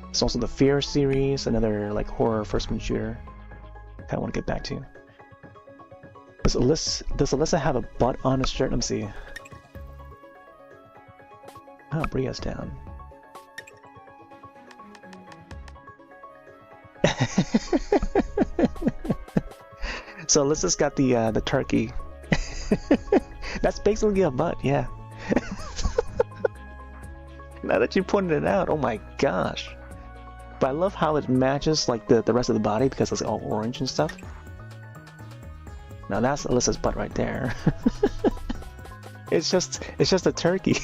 Speaker 1: It's also the Fear series, another like horror first-person shooter. I want to get back to. Does Alyssa have a butt on his shirt? Let me see. Oh, Bria's down. So Alyssa's got the turkey. That's basically a butt, yeah. Now that you pointed it out, oh my gosh. But I love how it matches like the rest of the body because it's all orange and stuff. Now that's Alyssa's butt right there. It's just a turkey.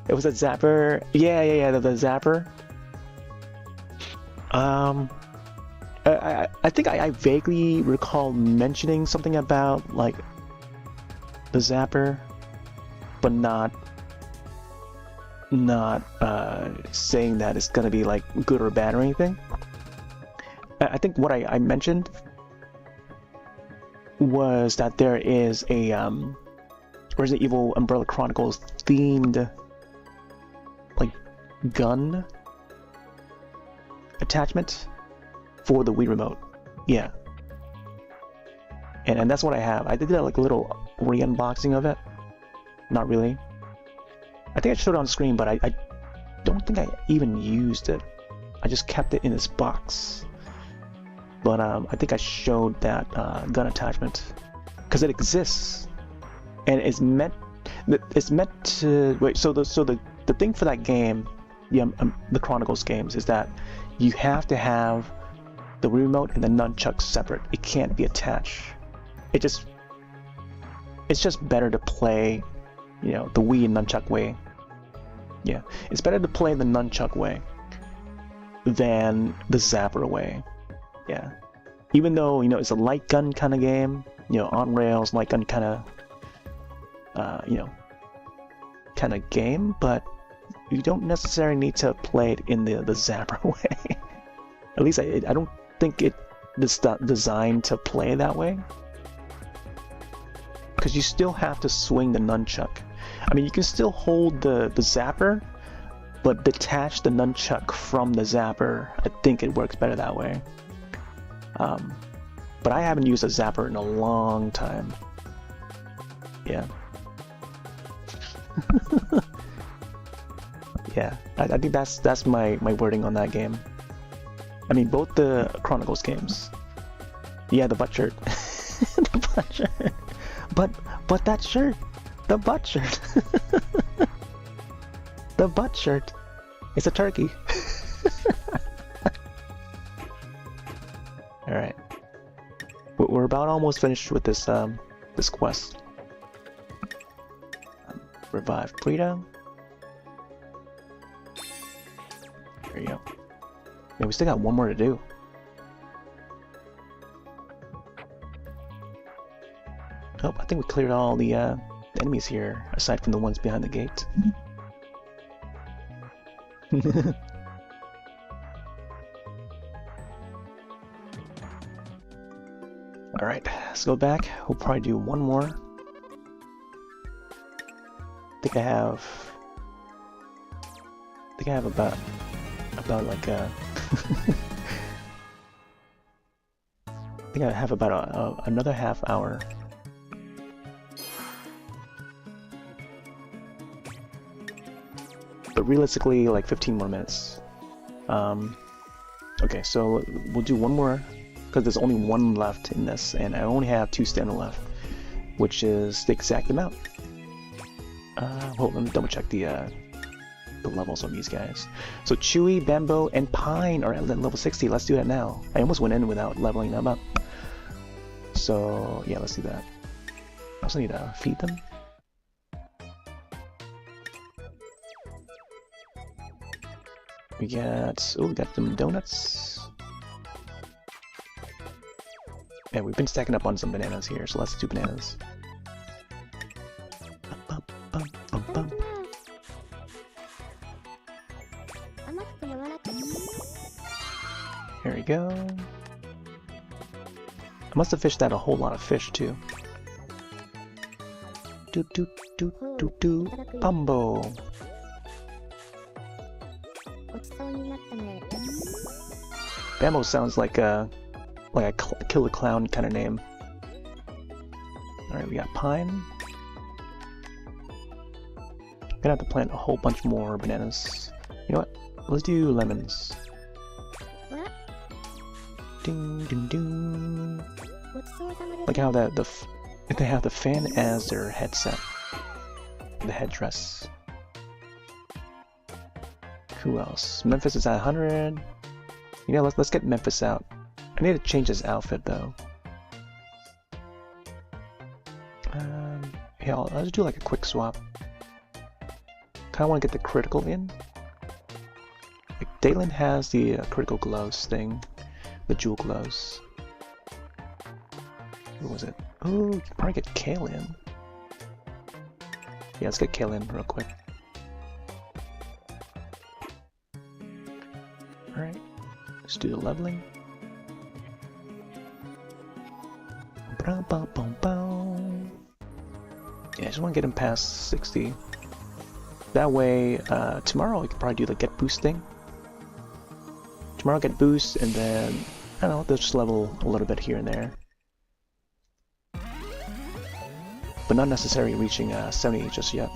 Speaker 1: It was a zapper. Yeah, the zapper. I think I vaguely recall mentioning something about like the zapper, but not saying that it's gonna be like good or bad or anything. I think what I mentioned was that there is a Resident Evil Umbrella Chronicles themed like gun attachment for the Wii remote. Yeah. And that's what I have. I did like a little re-unboxing of it. Not really. I think I showed it on screen, but I don't think I even used it. I just kept it in this box. But I think I showed that gun attachment because it exists, and it's meant to wait. So the thing for that game, the Chronicles games, is that you have to have the remote and the nunchuck separate. It can't be attached. It's just better to play, you know, the Wii and nunchuck way. Yeah, it's better to play the nunchuck way than the zapper way. Yeah, even though, you know, it's a light gun kind of game, you know, on rails, light gun kind of, you know, kind of game, but you don't necessarily need to play it in the zapper way. At least I don't think it's designed to play that way, because you still have to swing the nunchuck. I mean, you can still hold the zapper, but detach the nunchuck from the zapper. I think it works better that way. But I haven't used a zapper in a long time. Yeah. Yeah, I think that's my wording on that game. I mean, both the Chronicles games. Yeah, the butt shirt. The butt shirt. But that shirt. The butt shirt. The butt shirt. It's a turkey. Alright. We're about almost finished with this this quest. Revive Frida. There you go. Yeah, we still got one more to do. Oh, I think we cleared all the enemies here, aside from the ones behind the gate. Alright, let's go back. We'll probably do one more. I think I have about like I think I have about another half hour. But realistically, like 15 more minutes. Okay, so we'll do one more, because there's only one left in this, and I only have 2 stamina left, which is the exact amount. Hold on, let me double check the levels on these guys. So Chewy, Bamboo, and Pine are at level 60. Let's do that now. I almost went in without leveling them up. So yeah, let's do that. I also need to feed them. We got some donuts. And we've been stacking up on some bananas here, so let's do bananas. Here we go. I must have fished out a whole lot of fish too. Bumbo. Bambo sounds like a killer clown kind of name. Alright, we got pine. Gonna have to plant a whole bunch more bananas. You know what? Let's do lemons. Ding ding ding. Like how they have the fan as their headset, the headdress. Who else? Memphis is at 100. You know, let's get Memphis out. I need to change his outfit though. Yeah, I'll just do like a quick swap. Kind of want to get the critical in. Like Dalen has the critical gloves thing, the jewel gloves. What was it? Oh, you can probably get Kale in. Yeah, let's get Kale in real quick. Alright, let's do the leveling. Yeah, I just want to get him past 60. That way, tomorrow we can probably do the get boost thing. Tomorrow get boost, and then, I don't know, they'll just level a little bit here and there. But not necessarily reaching 70 just yet.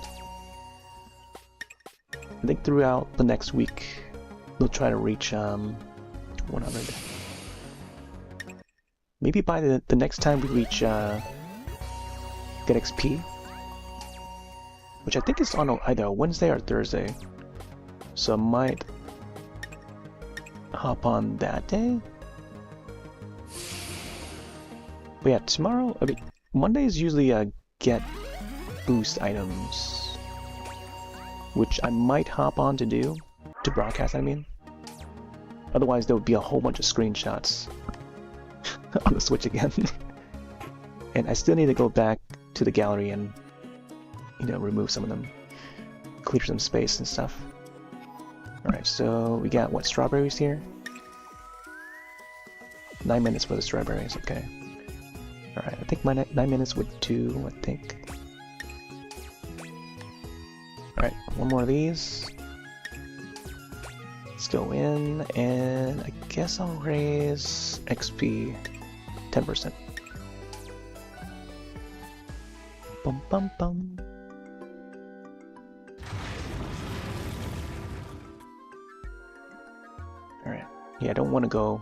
Speaker 1: I think throughout the next week, we'll try to reach 100. Maybe by the next time we reach get XP, which I think is on either Wednesday or Thursday, so I might hop on that day. But yeah, tomorrow, I mean, Monday is usually get boost items, which I might hop on to do, to broadcast I mean. Otherwise there would be a whole bunch of screenshots on the Switch again. And I still need to go back to the gallery and, you know, remove some of them, clear some space and stuff. Alright, so we got what, strawberries here? 9 minutes for the strawberries, okay. Alright, I think my 9 minutes would do, I think. Alright, one more of these. Let's go in, and I guess I'll raise XP 10%. Bum bum bum. Alright, yeah, I don't want to go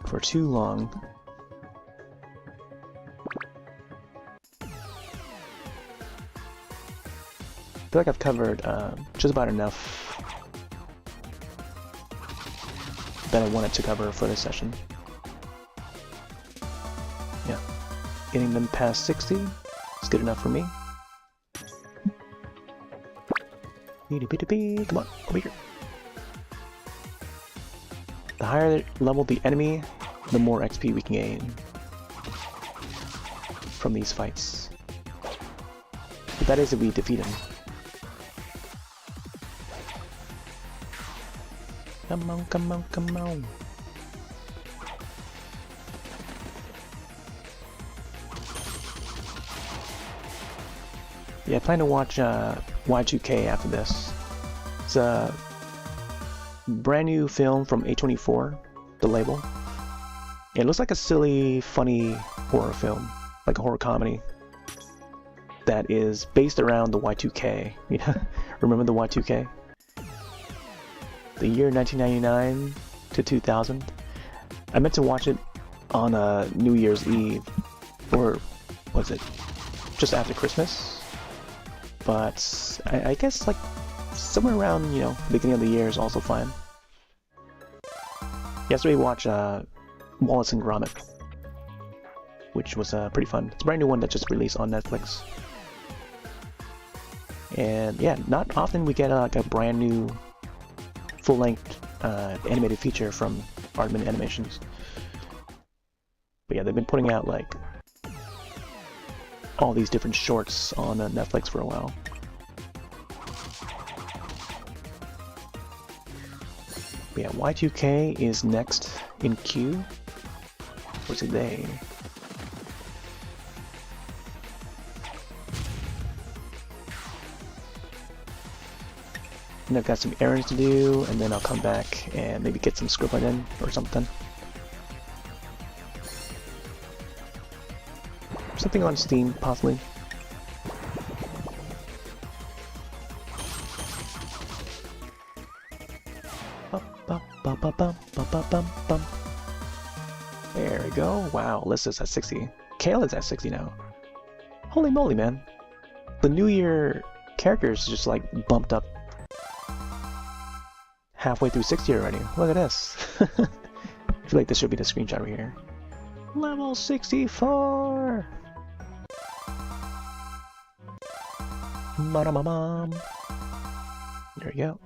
Speaker 1: for too long. I feel like I've covered just about enough that I wanted to cover for this session. Yeah, getting them past 60 is good enough for me. Come on, over here. The higher level the enemy, the more XP we can gain from these fights. But that is if we defeat him. Come on, come on, come on. Yeah, I plan to watch Y2K after this. It's a brand new film from A24, the label. It looks like a silly, funny horror film, like a horror comedy that is based around the Y2K. You know, remember the Y2K? The year 1999 to 2000. I meant to watch it on New Year's Eve, or was it just after Christmas? but I guess like somewhere around, you know, beginning of the year is also fine. Yesterday we watched Wallace and Gromit, which was pretty fun. It's a brand new one that just released on Netflix. And yeah, not often we get like a brand new full-length animated feature from Aardman Animations. But yeah, they've been putting out like all these different shorts on Netflix for a while. But yeah, Y2K is next in queue for today. And I've got some errands to do, and then I'll come back and maybe get some scribbling in or something. Something on Steam, possibly. There we go. Wow, Alyssa's at 60. Kale is at 60 now. Holy moly, man. The New Year characters just like bumped up halfway through 60 already. Look at this. I feel like this should be the screenshot right here. Level 64! Mom. There we go.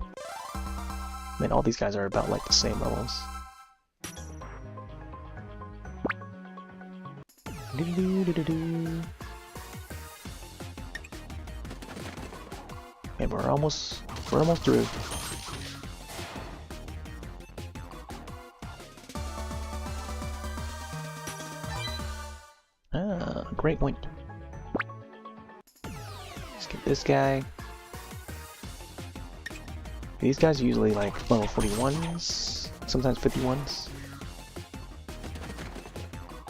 Speaker 1: Man, all these guys are about like the same levels. And we're almost through. Ah, great point. Let's get this guy. These guys are usually like level 41s, sometimes 51s.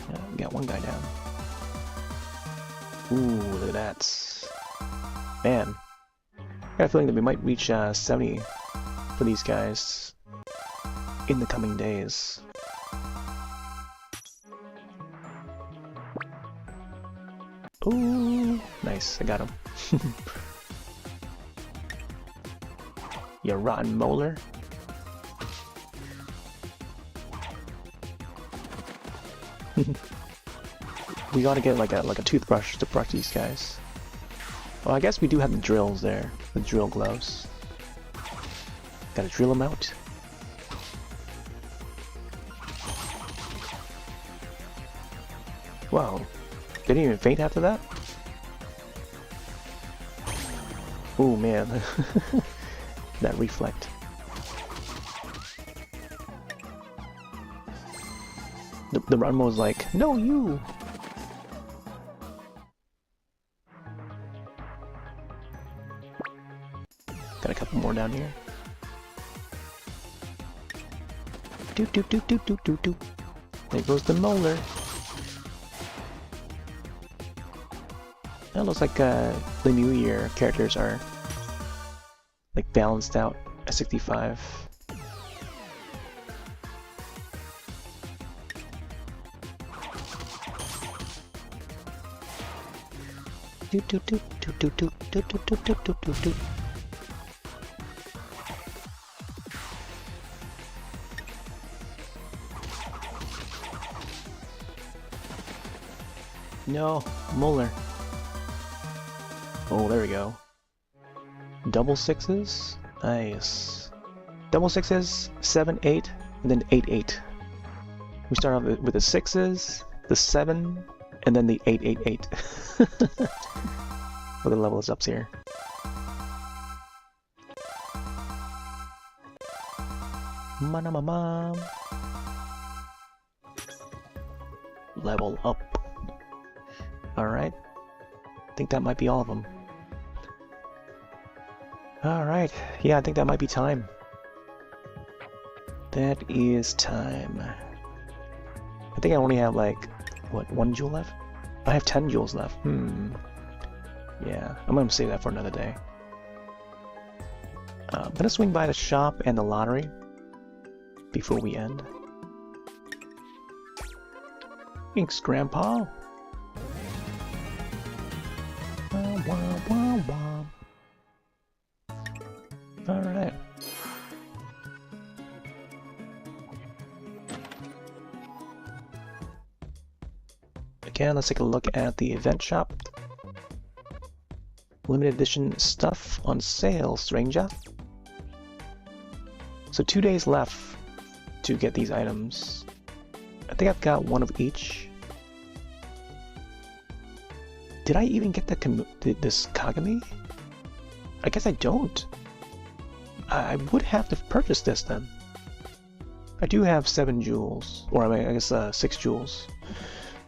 Speaker 1: Yeah, we got one guy down. Ooh, look at that. Man, I got a feeling that we might reach 70 for these guys in the coming days. Ooh, nice, I got him. You rotten molar. We gotta get like a toothbrush to brush these guys. Well, I guess we do have the drills there, the drill gloves. Gotta drill them out. Wow, they didn't even faint after that? Oh man. That reflect. The Ranma was like, no, you! Got a couple more down here. Doop doop doop doop doop doop doop. There goes the molar. That looks like the New Year characters are like balanced out at 65. Doop doop doop doop doop doop doop doop doop doop doop doop doop. No, molar. Oh, there we go. Double sixes? Nice. Double sixes, 7, 8, and then 8, 8. We start off with the 6s, the 7, and then the 8, 8, 8. For the levels ups here. Mom. Level up. Alright. I think that might be all of them. Alright, yeah, I think that might be time. That is time. I think I only have like, what, 1 jewel left? I have 10 jewels left. Yeah, I'm gonna save that for another day. I'm gonna swing by the shop and the lottery before we end. Thanks, Grandpa. Again, let's take a look at the event shop. Limited edition stuff on sale, stranger. So 2 days left to get these items. I think I've got one of each. Did I even get this Kagami? I guess I don't. I would have to purchase this then. I do have 7 jewels, or I guess 6 jewels.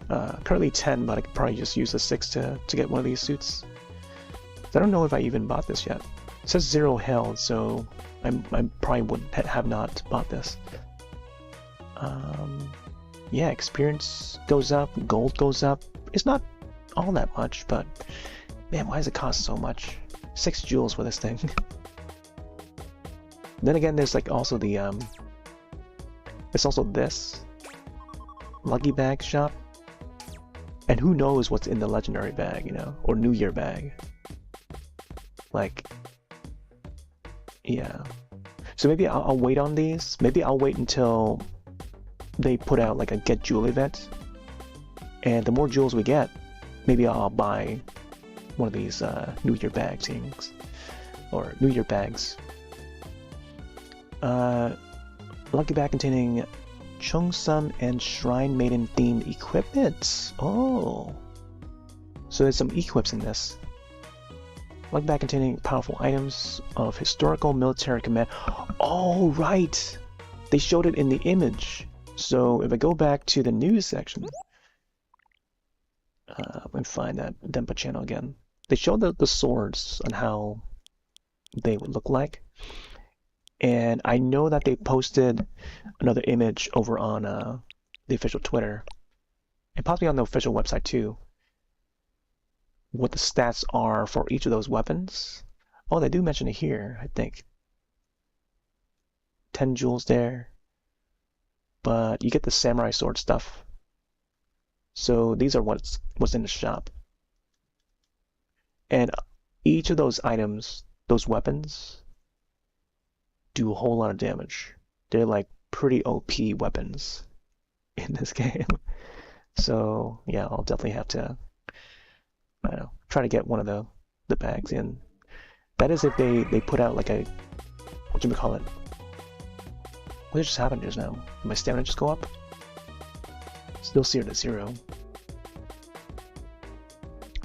Speaker 1: Currently 10, but I could probably just use the 6 to get one of these suits. I don't know if I even bought this yet. It says 0 held, so I probably would have not bought this. Yeah, experience goes up, gold goes up. It's not all that much, but man, why does it cost so much? 6 jewels for this thing. Then again, there's like also the it's also this lucky bag shop, and who knows what's in the legendary bag, you know, or New Year bag. Like, yeah. So maybe I'll wait on these. Maybe I'll wait until they put out like a get jewel event, and the more jewels we get, maybe I'll buy one of these New Year bag things, or New Year bags. Lucky bag containing Cheongsam and Shrine Maiden themed equipment. Oh, so there's some equips in this. Lucky bag containing powerful items of historical military command. Oh, right! They showed it in the image. So if I go back to the news section, let me find that Denpa channel again. They showed the swords and how they would look like. And I know that they posted another image over on the official Twitter, and possibly on the official website too, what the stats are for each of those weapons. Oh, they do mention it here, I think. 10 jewels there. But you get the samurai sword stuff. So these are what's in the shop. And each of those items, those weapons, do a whole lot of damage. They're like pretty OP weapons in this game. So yeah, I'll definitely have to, I don't know, try to get one of the bags in. That is if they put out like a, what do you call it? What just happened just now? Did my stamina just go up? Still 0 to 0.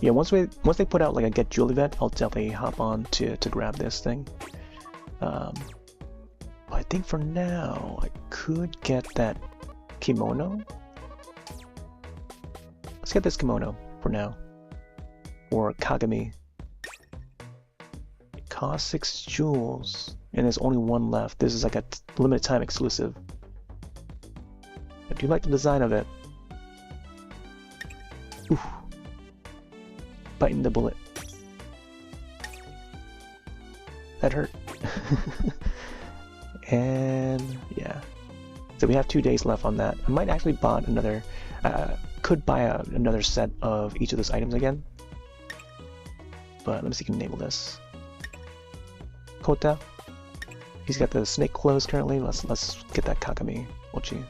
Speaker 1: Yeah, once they put out like a get jewel event, I'll definitely hop on to grab this thing. I think for now I could get that kimono. Let's get this kimono for now, or Kagami. It costs 6 jewels, and there's only one left. This is like a limited time exclusive. I do like the design of it. Oof. Biting the bullet. That hurt. And yeah, so we have 2 days left on that. I might actually buy another, could buy another set of each of those items again. But let me see if we can enable this. Kota, he's got the snake clothes currently. Let's get that Kagami Ochi.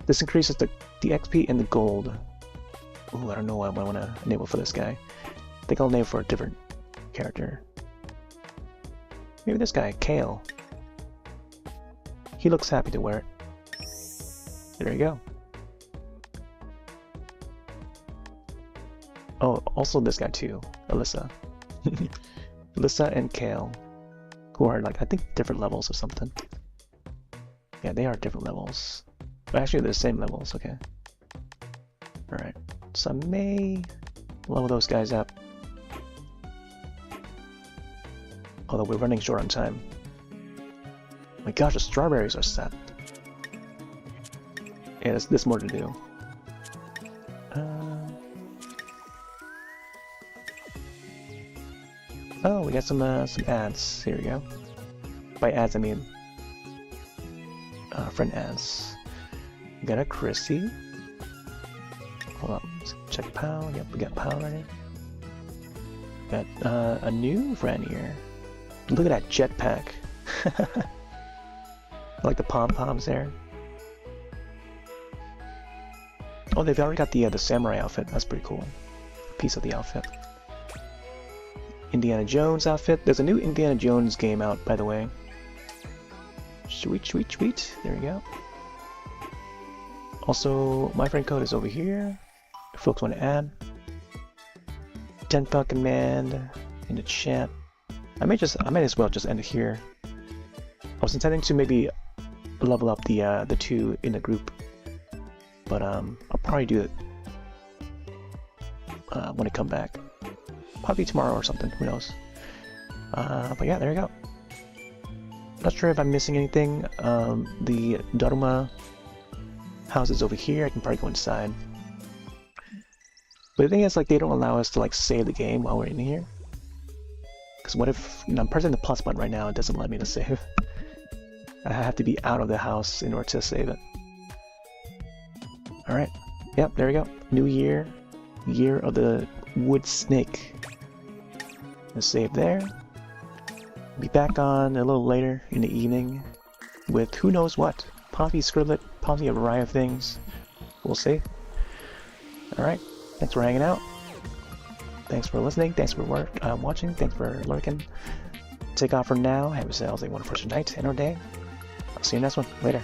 Speaker 1: This increases the XP and the gold. Ooh, I don't know what I want to enable for this guy. I think I'll enable for a different character. Maybe this guy, Kale. He looks happy to wear it. There you go. Oh, also this guy too, Alyssa. Alyssa and Kale, who are like, I think different levels or something. Yeah, they are different levels. But actually they're the same levels, okay. Alright, so I may level those guys up. Although we're running short on time. Oh my gosh, the strawberries are set. Yeah, there's more to do. Oh, we got some ads. Here we go. By ads, I mean friend ads. We got a Chrissy. Hold on, let's check POW. Yep, we got POW right here. Got a new friend here. Look at that jetpack. I like the pom-poms there. Oh, they've already got the samurai outfit. That's pretty cool. Piece of the outfit. Indiana Jones outfit. There's a new Indiana Jones game out, by the way. Sweet, sweet, sweet. There we go. Also, my friend code is over here. If folks want to add. Denpa command in the chat. I might as well just end it here. I was intending to maybe level up the two in the group, but I'll probably do it when I come back. Probably tomorrow or something. Who knows? But yeah, there you go. Not sure if I'm missing anything. The Daruma house is over here. I can probably go inside. But the thing is, like, they don't allow us to like save the game while we're in here. Because what if, you know, I'm pressing the plus button right now, it doesn't let me to save. I have to be out of the house in order to save it. Alright. Yep, there we go. New year. Year of the wood snake. Let's save there. Be back on a little later in the evening with who knows what. Possibly Scribblet, possibly a variety of things. We'll see. Alright. Thanks for hanging out. Thanks for listening. Thanks for watching. Thanks for lurking. Take off for now. Have yourselves a wonderful night and or day. I'll see you next one. Later.